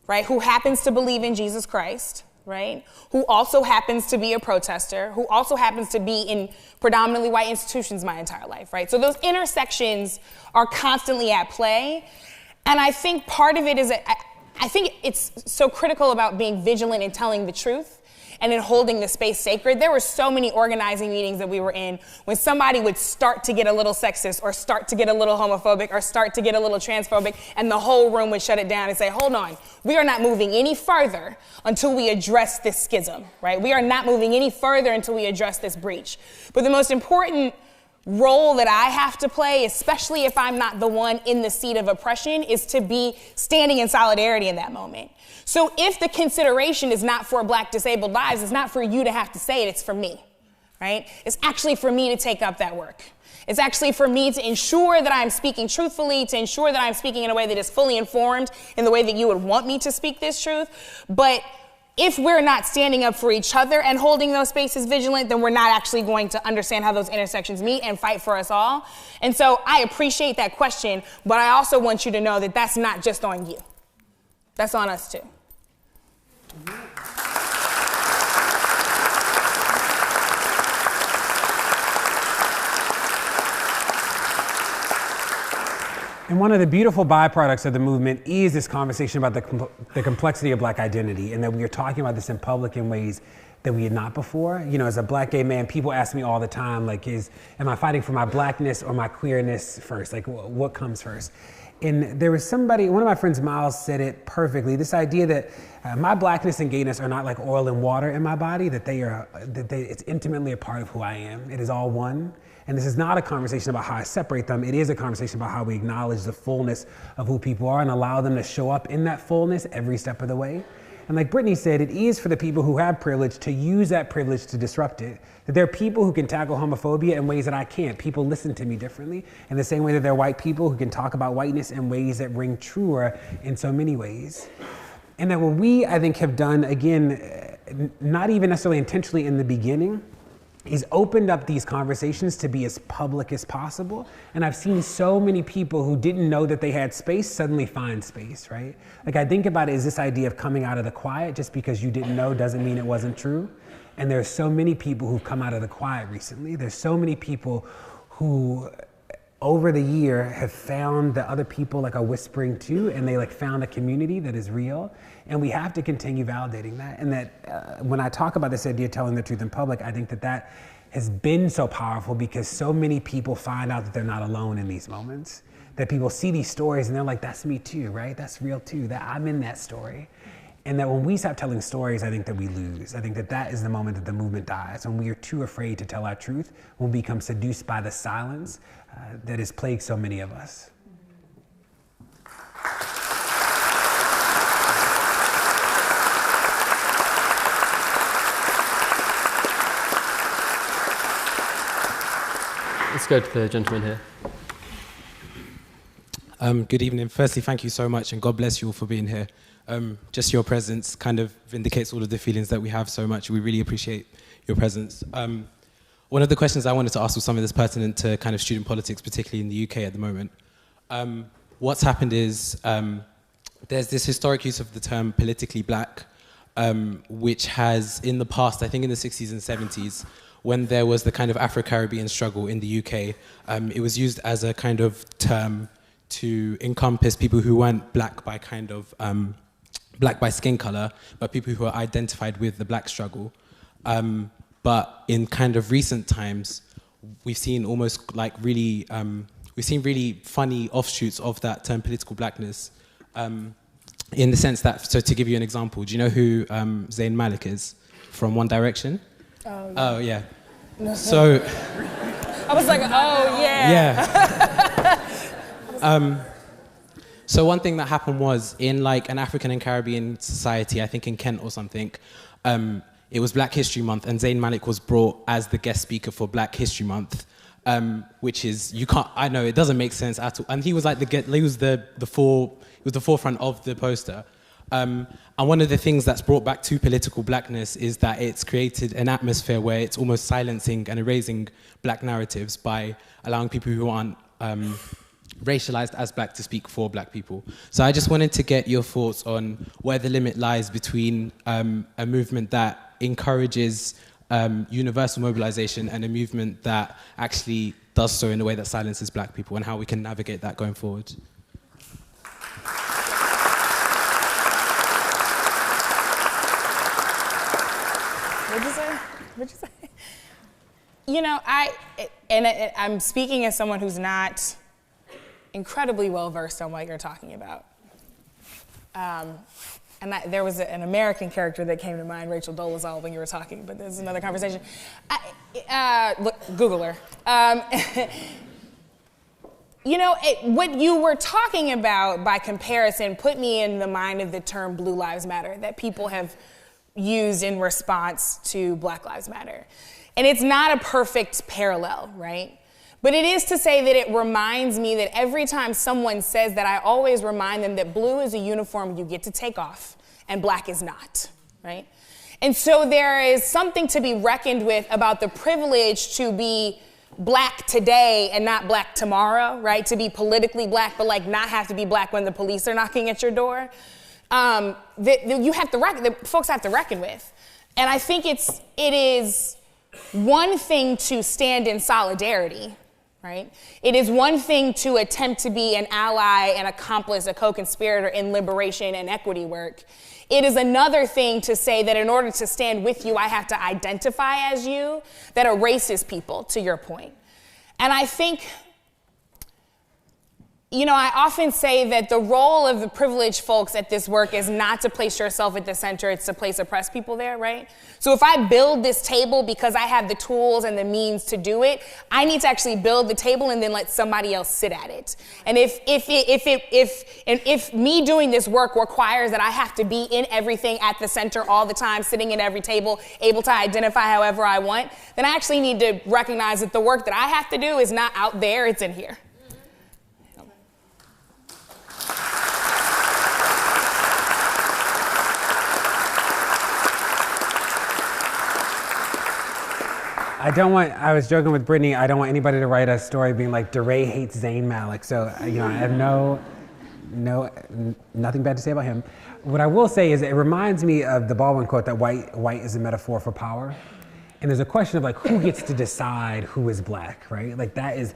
right, who happens to believe in Jesus Christ, right, who also happens to be a protester, who also happens to be in predominantly white institutions my entire life, right? So those intersections are constantly at play. And I think part of it is, I think it's so critical about being vigilant and telling the truth and in holding the space sacred. There were so many organizing meetings that we were in when somebody would start to get a little sexist or start to get a little homophobic or start to get a little transphobic, and the whole room would shut it down and say, hold on, we are not moving any further until we address this schism, right? We are not moving any further until we address this breach. But the most important role that I have to play, especially if I'm not the one in the seat of oppression, is to be standing in solidarity in that moment. So if the consideration is not for Black disabled lives, it's not for you to have to say it, it's for me, right? It's actually for me to take up that work. It's actually for me to ensure that I'm speaking truthfully, to ensure that I'm speaking in a way that is fully informed in the way that you would want me to speak this truth. But if we're not standing up for each other and holding those spaces vigilant, then we're not actually going to understand how those intersections meet and fight for us all. And so I appreciate that question, but I also want you to know that that's not just on you. That's on us too. And one of the beautiful byproducts of the movement is this conversation about the complexity of Black identity, and that we are talking about this in public in ways that we had not before. You know, as a Black gay man, people ask me all the time, like, am I fighting for my Blackness or my queerness first? Like, what comes first? And there was somebody, one of my friends, Miles, said it perfectly. This idea that my Blackness and gayness are not like oil and water in my body, that it's intimately a part of who I am. It is all one. And this is not a conversation about how I separate them. It is a conversation about how we acknowledge the fullness of who people are and allow them to show up in that fullness every step of the way. And like Brittany said, it is for the people who have privilege to use that privilege to disrupt it. That there are people who can tackle homophobia in ways that I can't. People listen to me differently. In the same way that there are white people who can talk about whiteness in ways that ring truer in so many ways. And that what we, I think, have done, again, not even necessarily intentionally in the beginning, is opened up these conversations to be as public as possible. And I've seen so many people who didn't know that they had space suddenly find space, right? Like, I think about it as this idea of coming out of the quiet. Just because you didn't know doesn't mean it wasn't true. And there's so many people who've come out of the quiet recently. There's so many people who over the year have found that other people like are whispering too, and they like found a community that is real. And we have to continue validating that. And that when I talk about this idea of telling the truth in public, I think that that has been so powerful because so many people find out that they're not alone in these moments. That people see these stories and they're like, that's me too, right? That's real too, that I'm in that story. And that when we stop telling stories, I think that we lose. I think that that is the moment that the movement dies. When we are too afraid to tell our truth, when we become seduced by the silence that has plagued so many of us. Let's go to the gentleman here. Good evening. Firstly, thank you so much, and God bless you all for being here. Just your presence kind of vindicates all of the feelings that we have so much. We really appreciate your presence. One of the questions I wanted to ask was something that's pertinent to kind of student politics, particularly in the UK at the moment. What's happened is there's this historic use of the term politically black, which has in the past, I think in the 60s and 70s, when there was the kind of Afro-Caribbean struggle in the UK, it was used as a kind of term to encompass people who weren't black by kind of black by skin color, but people who are identified with the black struggle. But in kind of recent times, we've seen almost like really, we've seen really funny offshoots of that term political blackness, in the sense that, so to give you an example, do you know who Zayn Malik is from One Direction? Oh, yeah. Oh, yeah. No. So... I was like, oh, yeah. Yeah. So one thing that happened was in like an African and Caribbean society, I think in Kent or something, it was Black History Month, and Zayn Malik was brought as the guest speaker for Black History Month, which is, you can't, I know, it doesn't make sense at all. And he was like he was the forefront of the poster. And one of the things that's brought back to political blackness is that it's created an atmosphere where it's almost silencing and erasing black narratives by allowing people who aren't racialized as black to speak for black people. So I just wanted to get your thoughts on where the limit lies between a movement that encourages universal mobilization and a movement that actually does so in a way that silences black people, and how we can navigate that going forward. What'd you say? You know, I'm speaking as someone who's not incredibly well versed on what you're talking about. There was an American character that came to mind, Rachel Dolezal, when you were talking, but there's another conversation. Look, Google her. You know, what you were talking about by comparison put me in the mind of the term Blue Lives Matter that people have used in response to Black Lives Matter. And it's not a perfect parallel, right? But it is to say that it reminds me that every time someone says that, I always remind them that blue is a uniform you get to take off and black is not, right? And so there is something to be reckoned with about the privilege to be black today and not black tomorrow, right? To be politically black, but like not have to be black when the police are knocking at your door. That folks have to reckon with. And I think it is one thing to stand in solidarity, right? It is one thing to attempt to be an ally, an accomplice, a co-conspirator in liberation and equity work. It is another thing to say that in order to stand with you, I have to identify as you, that erases people, to your point. And I think, you know, I often say that the role of the privileged folks at this work is not to place yourself at the center, it's to place oppressed people there, right? So if I build this table because I have the tools and the means to do it, I need to actually build the table and then let somebody else sit at it. And if me doing this work requires that I have to be in everything at the center all the time, sitting at every table, able to identify however I want, then I actually need to recognize that the work that I have to do is not out there, it's in here. I was joking with Brittany, I don't want anybody to write a story being like, DeRay hates Zayn Malik. So, you know, I have nothing bad to say about him. What I will say is it reminds me of the Baldwin quote that white is a metaphor for power. And there's a question of like, who gets to decide who is black, right? Like that is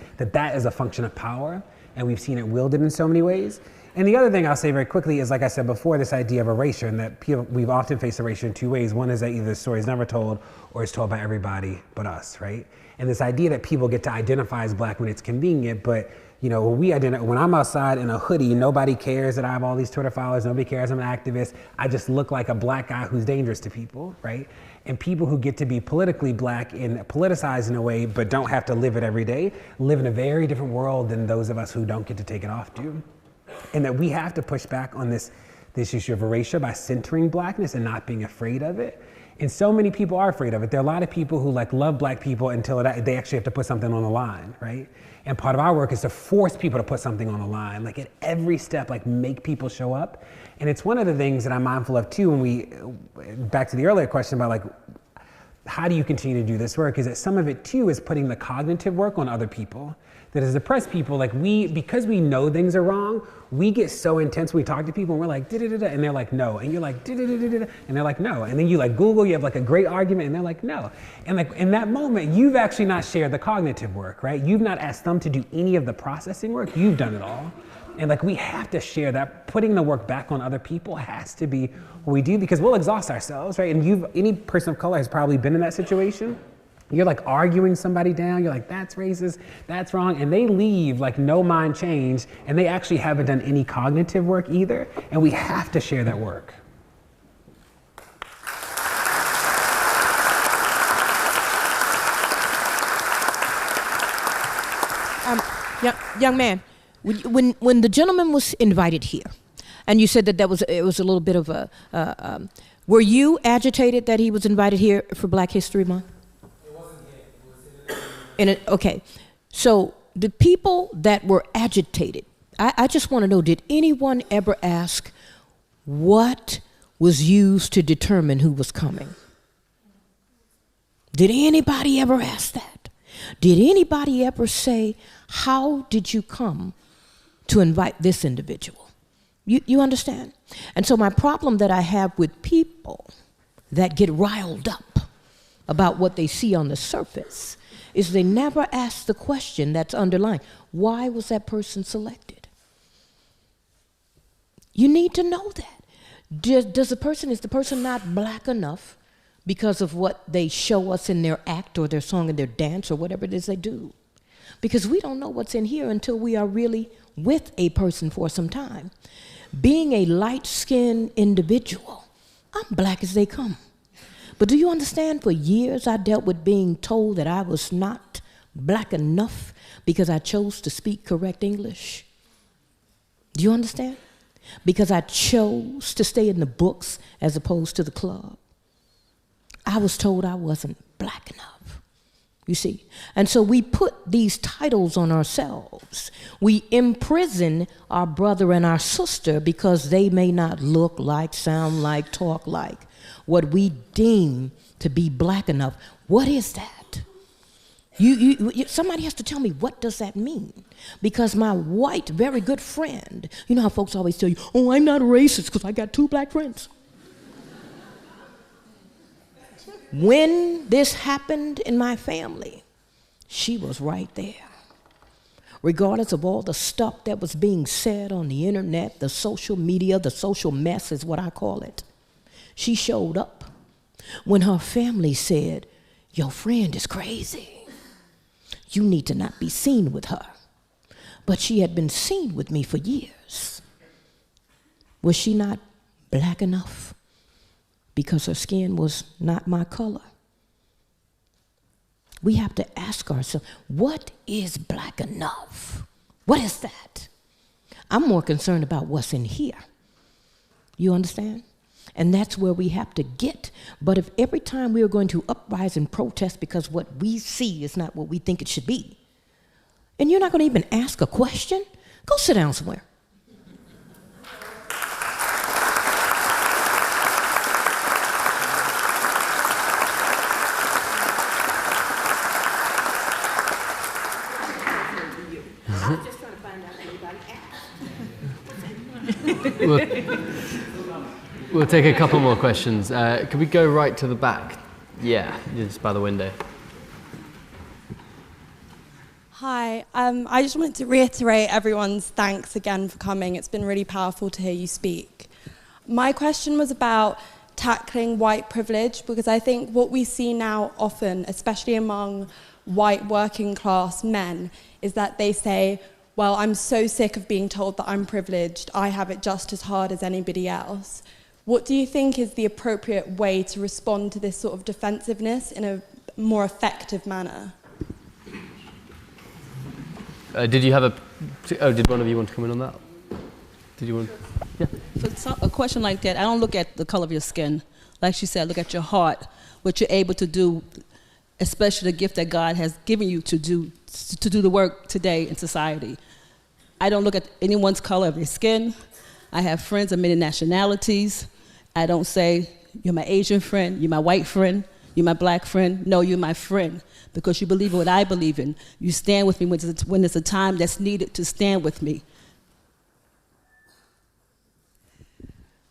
a function of power. And we've seen it wielded in so many ways. And the other thing I'll say very quickly is, like I said before, this idea of erasure, and that we've often faced erasure in two ways. One is that either the story is never told or it's told by everybody but us, right? And this idea that people get to identify as black when it's convenient, but You know, when I'm outside in a hoodie, nobody cares that I have all these Twitter followers, nobody cares I'm an activist. I just look like a black guy who's dangerous to people, right? And people who get to be politically black and politicized in a way, but don't have to live it every day, live in a very different world than those of us who don't get to take it off do. And that we have to push back on this issue of erasure by centering blackness and not being afraid of it. And so many people are afraid of it. There are a lot of people who like love black people until they actually have to put something on the line, right? And part of our work is to force people to put something on the line, like at every step, like make people show up. And it's one of the things that I'm mindful of too, back to the earlier question about like, how do you continue to do this work, is that some of it too is putting the cognitive work on other people. That as oppressed people, like because we know things are wrong, we get so intense when we talk to people and we're like, da-da-da-da, and they're like, no. And you're like, da-da-da-da-da, and they're like, no. And then you like Google, you have like a great argument, and they're like, no. And like in that moment, you've actually not shared the cognitive work, right? You've not asked them to do any of the processing work, you've done it all. And like we have to share that. Putting the work back on other people has to be what we do, because we'll exhaust ourselves, right? And any person of color has probably been in that situation. You're like arguing somebody down, you're like, that's racist, that's wrong, and they leave like no mind change, and they actually haven't done any cognitive work either, and we have to share that work. Young man, when the gentleman was invited here, and you said that it was a little bit of were you agitated that he was invited here for Black History Month? Okay, so the people that were agitated, I just want to know, did anyone ever ask what was used to determine who was coming? Did anybody ever ask that? Did anybody ever say, how did you come to invite this individual? You understand? And so my problem that I have with people that get riled up about what they see on the surface is they never ask the question that's underlying. Why was that person selected? You need to know that. Is the person not black enough because of what they show us in their act or their song and their dance or whatever it is they do? Because we don't know what's in here until we are really with a person for some time. Being a light-skinned individual, I'm black as they come. But do you understand, for years I dealt with being told that I was not black enough because I chose to speak correct English? Do you understand? Because I chose to stay in the books as opposed to the club. I was told I wasn't black enough, you see. And so we put these titles on ourselves. We imprison our brother and our sister because they may not look like, sound like, talk like what we deem to be black enough. What is that? Somebody has to tell me, what does that mean? Because my white, very good friend, you know how folks always tell you, oh, I'm not a racist because I got 2 black friends. When this happened in my family, she was right there. Regardless of all the stuff that was being said on the internet, the social media, the social mess is what I call it. She showed up when her family said, your friend is crazy. You need to not be seen with her. But she had been seen with me for years. Was she not black enough because her skin was not my color? We have to ask ourselves, what is black enough? What is that? I'm more concerned about what's in here. You understand? And that's where we have to get. But if every time we are going to uprise and protest because what we see is not what we think it should be, and you're not going to even ask a question, go sit down somewhere. I was just trying to find out if anybody asked. We'll take a couple more questions. Could we go right to the back? Yeah, just by the window. Hi, I just wanted to reiterate everyone's thanks again for coming. It's been really powerful to hear you speak. My question was about tackling white privilege, because I think what we see now often, especially among white working class men, is that they say, well, I'm so sick of being told that I'm privileged, I have it just as hard as anybody else. What do you think is the appropriate way to respond to this sort of defensiveness in a more effective manner? Did one of you want to comment on that? Did you want? Yeah. For a question like that, I don't look at the color of your skin. Like she said, look at your heart, what you're able to do, especially the gift that God has given you to do the work today in society. I don't look at anyone's color of their skin. I have friends of many nationalities. I don't say, you're my Asian friend, you're my white friend, you're my black friend. No, you're my friend, because you believe in what I believe in. You stand with me when there's a time that's needed to stand with me.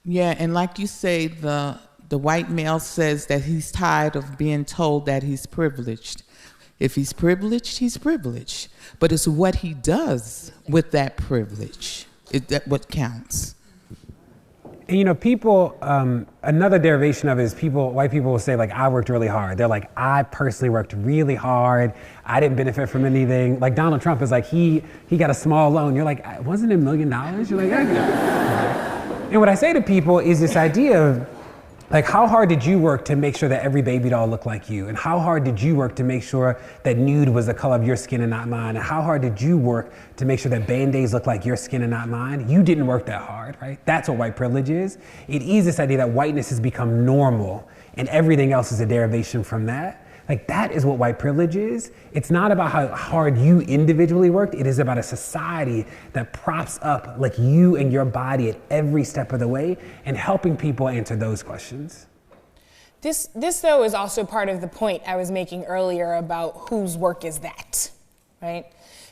Yeah, and like you say, the white male says that he's tired of being told that he's privileged. If he's privileged, he's privileged. But it's what he does with that privilege that what counts. And you know, people, another derivation of it is white people will say, like, I worked really hard. They're like, I personally worked really hard. I didn't benefit from anything. Like Donald Trump is like, he got a small loan. You're like, wasn't it $1 million? You're like, and what I say to people is this idea of, like, how hard did you work to make sure that every baby doll looked like you? And how hard did you work to make sure that nude was the color of your skin and not mine? And how hard did you work to make sure that Band-Aids look like your skin and not mine? You didn't work that hard, right? That's what white privilege is. It is this idea that whiteness has become normal and everything else is a derivation from that. Like, that is what white privilege is. It's not about how hard you individually worked. It is about a society that props up, like, you and your body at every step of the way and helping people answer those questions. This though is also part of the point I was making earlier about whose work is that, right?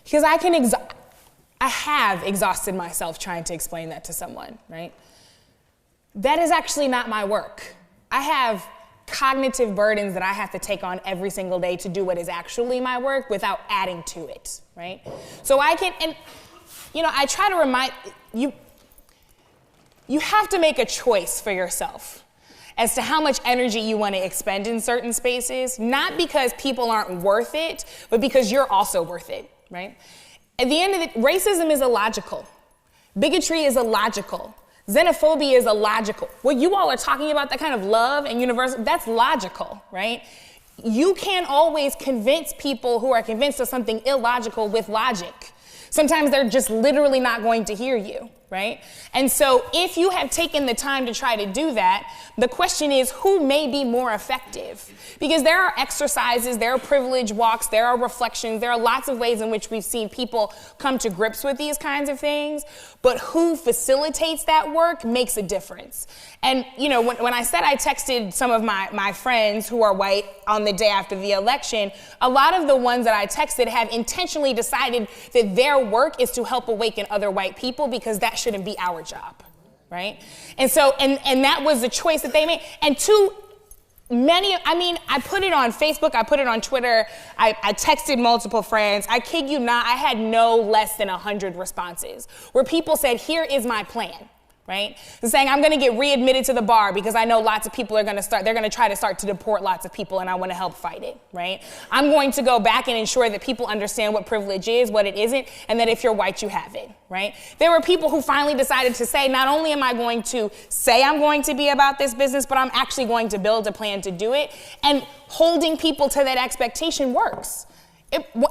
Because I have exhausted myself trying to explain that to someone, right? That is actually not my work. I have cognitive burdens that I have to take on every single day to do what is actually my work without adding to it, right? So I can, and you know, I try to remind you, you have to make a choice for yourself as to how much energy you want to expend in certain spaces, not because people aren't worth it, but because you're also worth it, right? At the end of it, racism is illogical. Bigotry is illogical. Xenophobia is illogical. What you all are talking about, that kind of love and universal, that's logical, right? You can't always convince people who are convinced of something illogical with logic. Sometimes they're just literally not going to hear you, right? And so if you have taken the time to try to do that, the question is, who may be more effective? Because there are exercises, there are privilege walks, there are reflections, there are lots of ways in which we've seen people come to grips with these kinds of things, but who facilitates that work makes a difference. And you know, when I said I texted some of my friends who are white on the day after the election, a lot of the ones that I texted have intentionally decided that their work is to help awaken other white people because that shouldn't be our job, right? And so, and that was the choice that they made. And I put it on Facebook, I put it on Twitter, I texted multiple friends. I kid you not, I had no less than 100 responses where people said, here is my plan, right? They're saying, I'm gonna get readmitted to the bar because I know lots of people are gonna try to start to deport lots of people and I wanna help fight it, right? I'm going to go back and ensure that people understand what privilege is, what it isn't, and that if you're white, you have it, right? There were people who finally decided to say, not only am I going to say I'm going to be about this business, but I'm actually going to build a plan to do it. And holding people to that expectation works.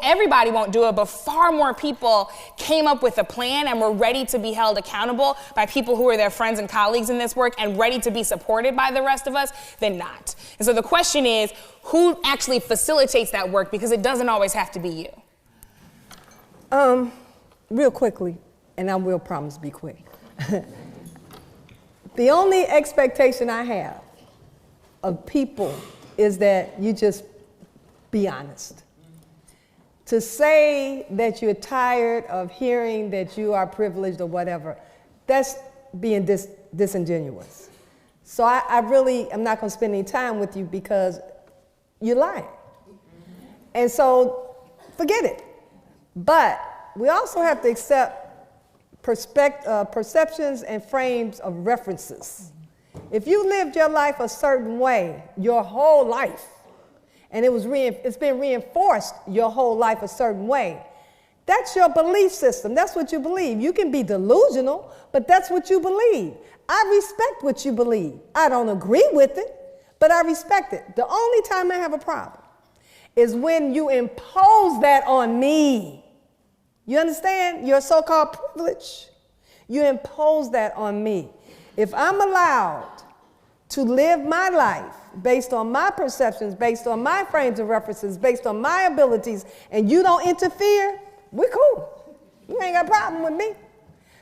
Everybody won't do it, but far more people came up with a plan and were ready to be held accountable by people who are their friends and colleagues in this work and ready to be supported by the rest of us than not. And so the question is, who actually facilitates that work? Because it doesn't always have to be you. Real quickly, and I will promise to be quick. The only expectation I have of people is that you just be honest. To say that you're tired of hearing that you are privileged or whatever, that's being disingenuous. So I really am not going to spend any time with you because you're lying. And so forget it. But we also have to accept perceptions and frames of references. If you lived your life a certain way your whole life, and it's been reinforced your whole life a certain way, That's your belief system. That's what you believe. You can be delusional, but that's what you believe. I respect what you believe. I don't agree with it, but I respect it. The only time I have a problem is when you impose that on me. You understand? Your so-called privilege. You impose that on me. If I'm allowed to live my life based on my perceptions, based on my frames of references, based on my abilities, and you don't interfere, we're cool. You ain't got a problem with me.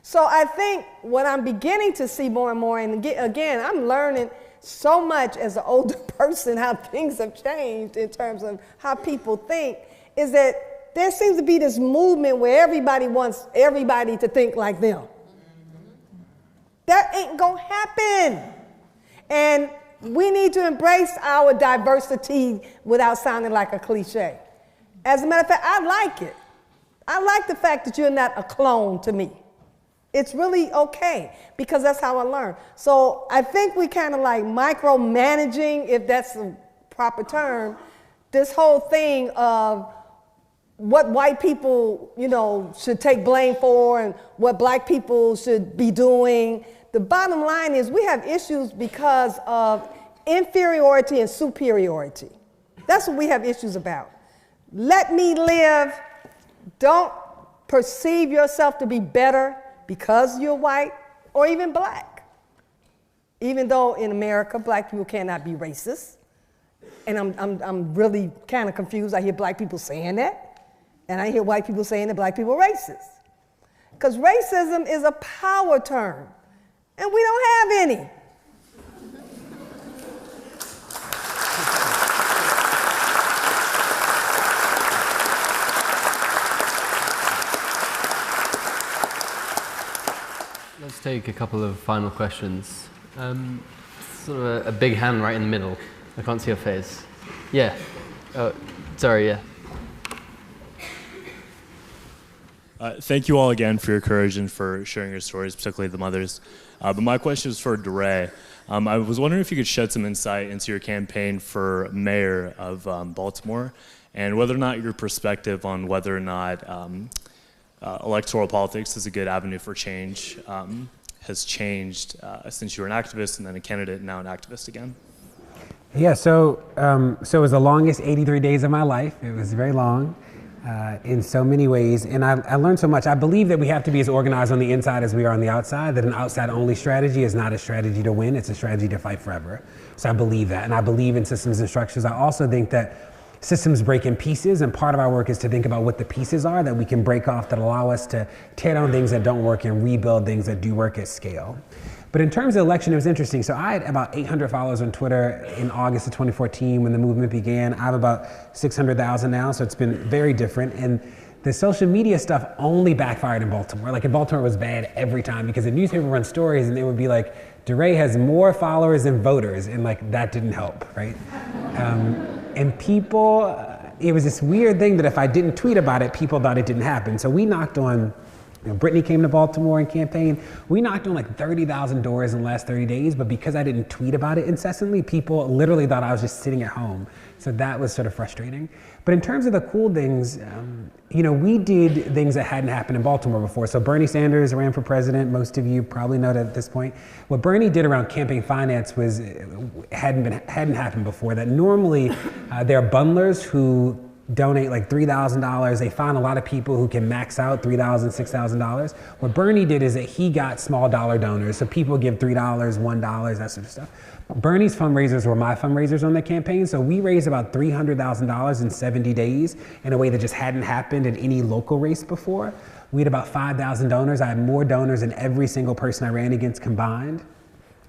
So I think what I'm beginning to see more and more, and again, I'm learning so much as an older person how things have changed in terms of how people think, is that there seems to be this movement where everybody wants everybody to think like them. That ain't gonna happen. And we need to embrace our diversity without sounding like a cliche. As a matter of fact, I like it. I like the fact that you're not a clone to me. It's really okay because that's how I learn. So I think we kind of like micromanaging, if that's the proper term, this whole thing of what white people, should take blame for and what black people should be doing. The bottom line is we have issues because of inferiority and superiority. That's what we have issues about. Let me live. Don't perceive yourself to be better because you're white or even black. Even though in America, black people cannot be racist. And I'm really kind of confused. I hear black people saying that, and I hear white people saying that black people are racist. Because racism is a power term, and we don't have any. Let's take a couple of final questions. Sort of a big hand right in the middle. I can't see your face. Yeah. Oh, sorry, yeah. Thank you all again for your courage and for sharing your stories, particularly the mothers. But my question is for DeRay. I was wondering if you could shed some insight into your campaign for mayor of Baltimore and whether or not your perspective on whether or not electoral politics is a good avenue for change has changed since you were an activist and then a candidate and now an activist again. Yeah, so it was the longest 83 days of my life. It was very long in so many ways, and I learned so much. I believe that we have to be as organized on the inside as we are on the outside, that an outside-only strategy is not a strategy to win, it's a strategy to fight forever. So I believe that, and I believe in systems and structures. I also think that systems break in pieces, and part of our work is to think about what the pieces are that we can break off that allow us to tear down things that don't work and rebuild things that do work at scale. But in terms of election, it was interesting. So I had about 800 followers on Twitter in August of 2014 when the movement began. I have about 600,000 now, so it's been very different. And the social media stuff only backfired in Baltimore. Like in Baltimore, it was bad every time because the newspaper run stories and they would be like, DeRay has more followers than voters, and like that didn't help, right? And people, it was this weird thing that if I didn't tweet about it, people thought it didn't happen. So we knocked on, Brittany came to Baltimore and campaigned. We knocked on like 30,000 doors in the last 30 days, but because I didn't tweet about it incessantly, people literally thought I was just sitting at home. So that was sort of frustrating. But in terms of the cool things, we did things that hadn't happened in Baltimore before. So Bernie Sanders ran for president. Most of you probably know that at this point. What Bernie did around campaign finance hadn't happened before. That normally there are bundlers who donate like $3,000. They find a lot of people who can max out $3,000, $6,000. What Bernie did is that he got small dollar donors. So people give $3, $1, that sort of stuff. Bernie's fundraisers were my fundraisers on the campaign. So we raised about $300,000 in 70 days in a way that just hadn't happened in any local race before. We had about 5,000 donors. I had more donors than every single person I ran against combined,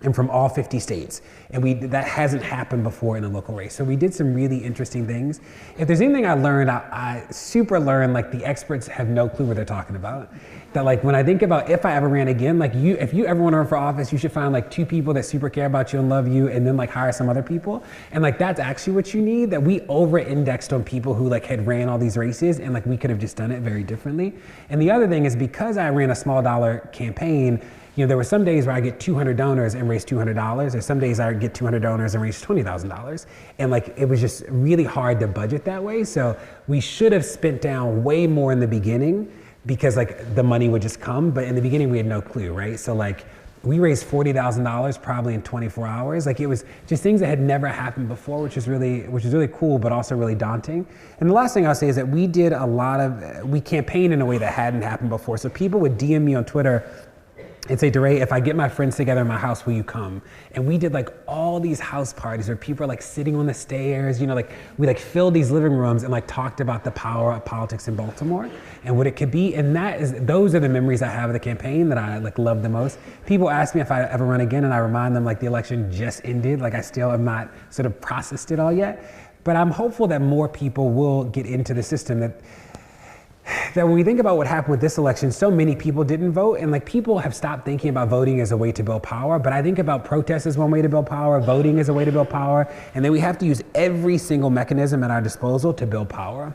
and from all 50 states. And that hasn't happened before in a local race. So we did some really interesting things. If there's anything I learned, I super learned like the experts have no clue what they're talking about. That like when I think about if I ever ran again, like if you ever want to run for office, you should find like 2 people that super care about you and love you, and then like hire some other people. And like that's actually what you need. That we over-indexed on people who like had ran all these races, and like we could have just done it very differently. And the other thing is because I ran a small dollar campaign, there were some days where I get 200 donors and raise $200, or some days I get 200 donors and raise $20,000. And like, it was just really hard to budget that way. So we should have spent down way more in the beginning, because like the money would just come. But in the beginning we had no clue, right? So like, we raised $40,000 probably in 24 hours. Like, it was just things that had never happened before, which is really cool, but also really daunting. And the last thing I'll say is that we campaigned in a way that hadn't happened before. So people would DM me on Twitter and say, DeRay, if I get my friends together in my house, will you come? And we did like all these house parties where people are like sitting on the stairs, like we like filled these living rooms and like talked about the power of politics in Baltimore and what it could be. And those are the memories I have of the campaign that I like love the most. People ask me if I ever run again, and I remind them like the election just ended. Like, I still have not sort of processed it all yet. But I'm hopeful that more people will get into the system, that when we think about what happened with this election, so many people didn't vote, and like, people have stopped thinking about voting as a way to build power. But I think about protest as one way to build power, voting as a way to build power, and then we have to use every single mechanism at our disposal to build power.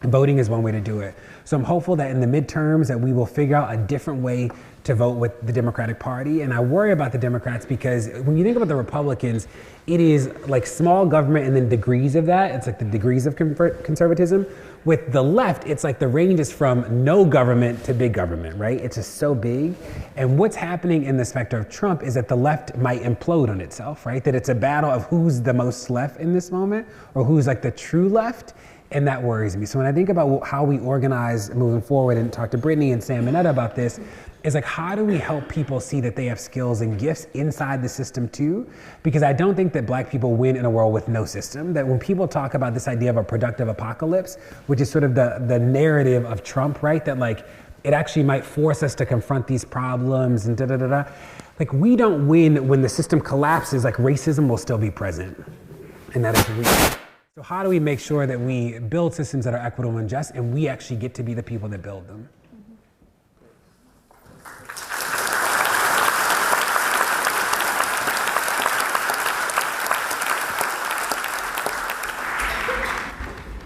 And voting is one way to do it. So I'm hopeful that in the midterms that we will figure out a different way to vote with the Democratic Party. And I worry about the Democrats because when you think about the Republicans, it is like small government and then degrees of that. It's like the degrees of conservatism. With the left, it's like the range is from no government to big government, right? It's just so big. And what's happening in the specter of Trump is that the left might implode on itself, right? That it's a battle of who's the most left in this moment, or who's like the true left. And that worries me. So when I think about how we organize moving forward, and talk to Brittany and Sam and Etta about this, is like, how do we help people see that they have skills and gifts inside the system too? Because I don't think that Black people win in a world with no system. That when people talk about this idea of a productive apocalypse, which is sort of the narrative of Trump, right? That like, it actually might force us to confront these problems and da-da-da-da. Like, we don't win when the system collapses. Like, racism will still be present. And that is real. So how do we make sure that we build systems that are equitable and just, and we actually get to be the people that build them?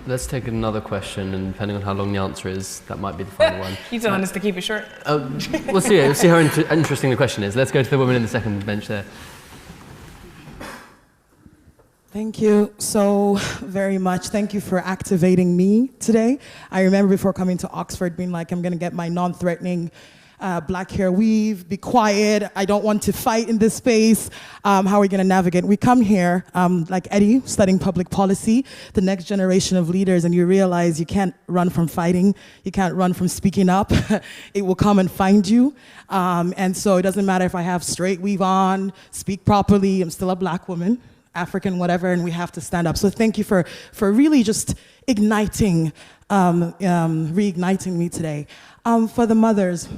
Let's take another question, and depending on how long the answer is, that might be the final one. You telling us to keep it short? We'll see. We'll see how interesting the question is. Let's go to the woman in the second bench there. Thank you so very much. Thank you for activating me today. I remember before coming to Oxford being like, I'm going to get my non-threatening black hair weave, be quiet, I don't want to fight in this space. How are we going to navigate? We come here, like Eddie, studying public policy, the next generation of leaders, and you realize you can't run from fighting, you can't run from speaking up. It will come and find you. And so it doesn't matter if I have straight weave on, speak properly, I'm still a Black woman, African, whatever, and we have to stand up. So thank you for really just igniting, reigniting me today. For the mothers,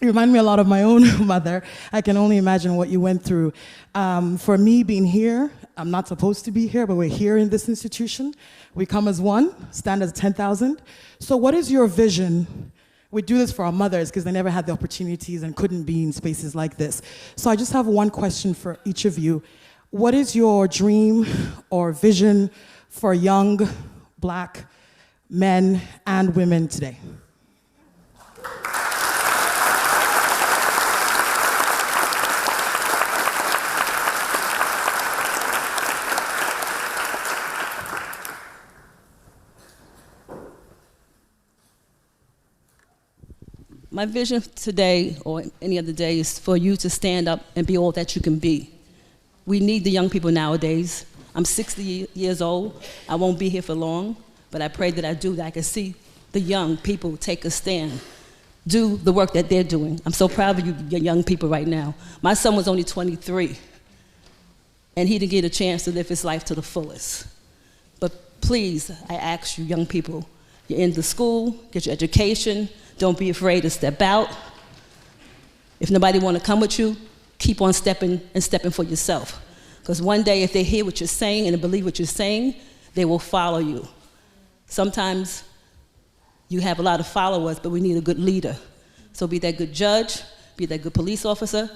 you remind me a lot of my own mother. I can only imagine what you went through. For me being here, I'm not supposed to be here, but we're here in this institution. We come as one, stand as 10,000. So what is your vision? We do this for our mothers because they never had the opportunities and couldn't be in spaces like this. So I just have one question for each of you. What is your dream or vision for young Black men and women today? My vision today, or any other day, is for you to stand up and be all that you can be. We need the young people nowadays. I'm 60 years old. I won't be here for long, but I pray that I can see the young people take a stand, do the work that they're doing. I'm so proud of you young people right now. My son was only 23, and he didn't get a chance to live his life to the fullest. But please, I ask you young people, you're in the school, get your education, don't be afraid to step out. If nobody want to come with you, keep on stepping for yourself. Because one day if they hear what you're saying and they believe what you're saying, they will follow you. Sometimes you have a lot of followers, but we need a good leader. So be that good judge, be that good police officer.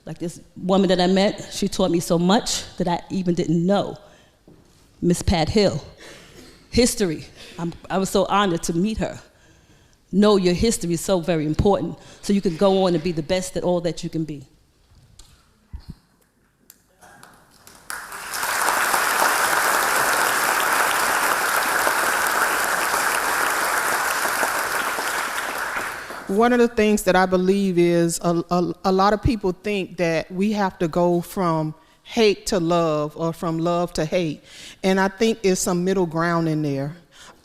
Like this woman that I met, she taught me so much that I even didn't know. Miss Pat Hill. History. I was so honored to meet her. know your history is so very important, so you can go on and be the best at all that you can be. One of the things that I believe is a lot of people think that we have to go from hate to love or from love to hate. And I think there's some middle ground in there.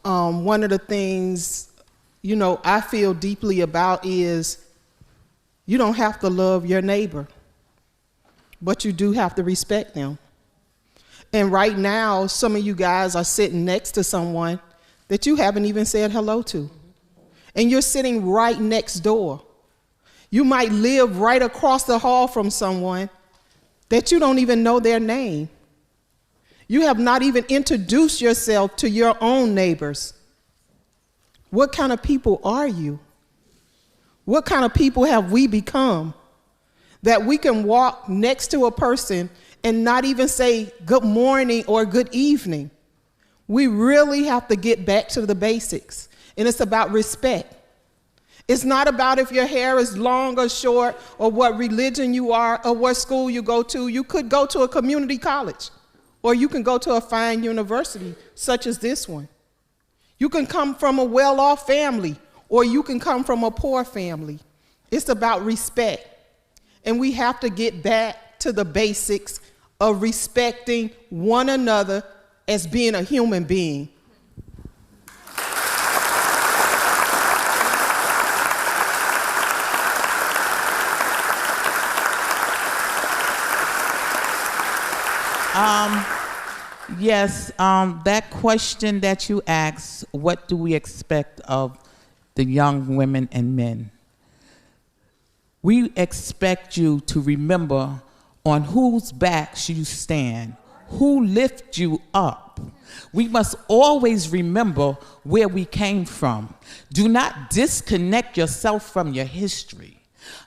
One of the things, you know, I feel deeply about is you don't have to love your neighbor, but you do have to respect them. And right now, some of you guys are sitting next to someone that you haven't even said hello to. And you're sitting right next door. You might live right across the hall from someone that you don't even know their name. You have not even introduced yourself to your own neighbors. What kind of people are you? What kind of people have we become that we can walk next to a person and not even say good morning or good evening? We really have to get back to the basics. And it's about respect. It's not about if your hair is long or short or what religion you are or what school you go to. You could go to a community college or you can go to a fine university such as this one. You can come from a well-off family or you can come from a poor family. It's about respect. And we have to get back to the basics of respecting one another as being a human being. Yes, that question that you asked, what do we expect of the young women and men? We expect you to remember on whose backs you stand, who lift you up. We must always remember where we came from. Do not disconnect yourself from your history.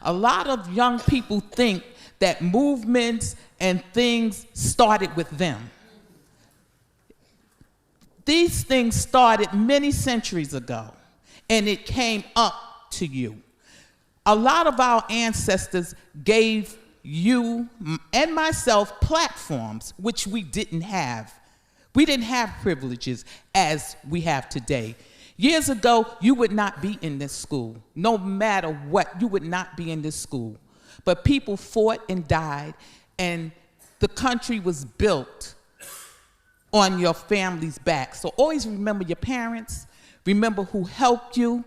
A lot of young people think that movements and things started with them. These things started many centuries ago, and it came up to you. A lot of our ancestors gave you and myself platforms which we didn't have. We didn't have privileges as we have today. Years ago, you would not be in this school. No matter what, you would not be in this school. But people fought and died, and the country was built on your family's back. So always remember your parents, remember who helped you,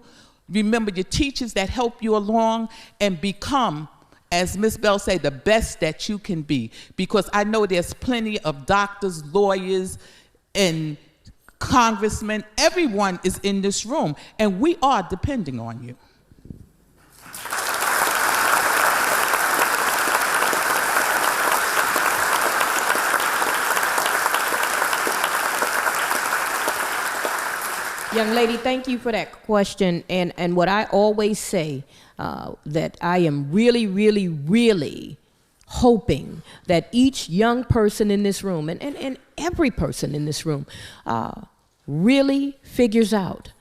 remember your teachers that helped you along, and become, as Ms. Bell said, the best that you can be. Because I know there's plenty of doctors, lawyers, and congressmen. Everyone is in this room, and we are depending on you. Young lady, thank you for that question. And what I always say, that I am really, really, really hoping that each young person in this room and every person in this room really figures out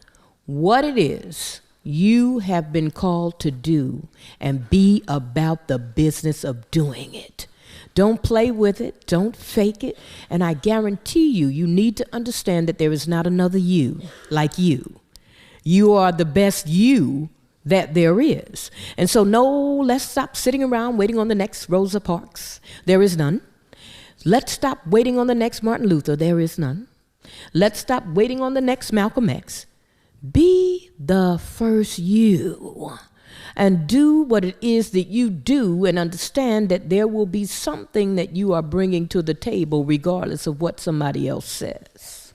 what it is you have been called to do and be about the business of doing it. Don't play with it. Don't fake it. And I guarantee you, you need to understand that there is not another you like you. You are the best you that there is. And so no, let's stop sitting around waiting on the next Rosa Parks. There is none. Let's stop waiting on the next Martin Luther. There is none. Let's stop waiting on the next Malcolm X. Be the first you. And do what it is that you do, and understand that there will be something that you are bringing to the table regardless of what somebody else says.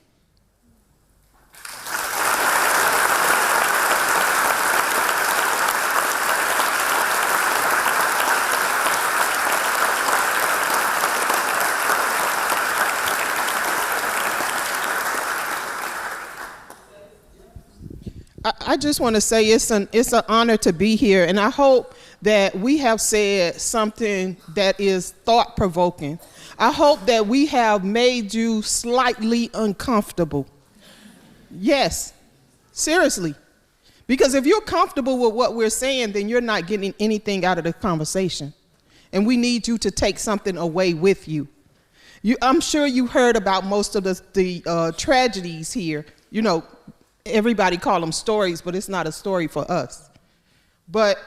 I just want to say it's an honor to be here, and I hope that we have said something that is thought-provoking. I hope that we have made you slightly uncomfortable. Yes, seriously, Because if you're comfortable with what we're saying, then you're not getting anything out of the conversation. And we need you to take something away with you. I'm sure you heard about most of the tragedies here. You know, everybody call them stories, but it's not a story for us. But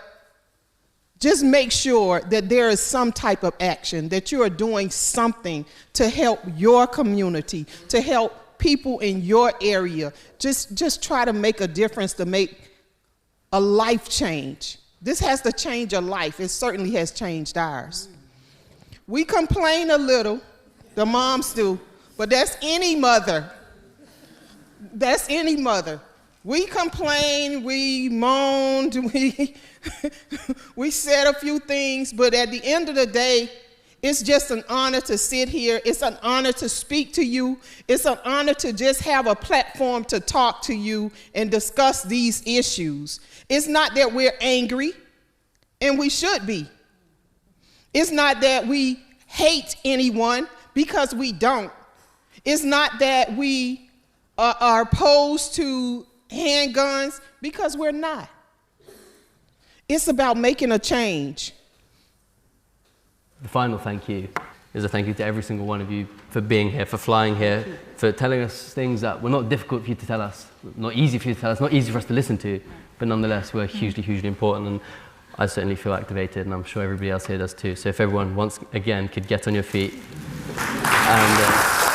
just make sure that there is some type of action, that you are doing something to help your community, to help people in your area. Just try to make a difference, to make a life change. This has to change a life. It certainly has changed ours. We complain a little, the moms do, but that's any mother. That's any mother. We complain, we moaned, we said a few things, but at the end of the day, it's just an honor to sit here. It's an honor to speak to you. It's an honor to just have a platform to talk to you and discuss these issues. It's not that we're angry, and we should be. It's not that we hate anyone, because we don't. It's not that we are opposed to handguns, because we're not. It's about making a change. The final thank you is a thank you to every single one of you for being here, for flying here, for telling us things that were not difficult for you to tell us, not easy for you to tell us, not easy for us to listen to, but nonetheless were hugely, hugely important. And I certainly feel activated, and I'm sure everybody else here does too. So if everyone once again could get on your feet and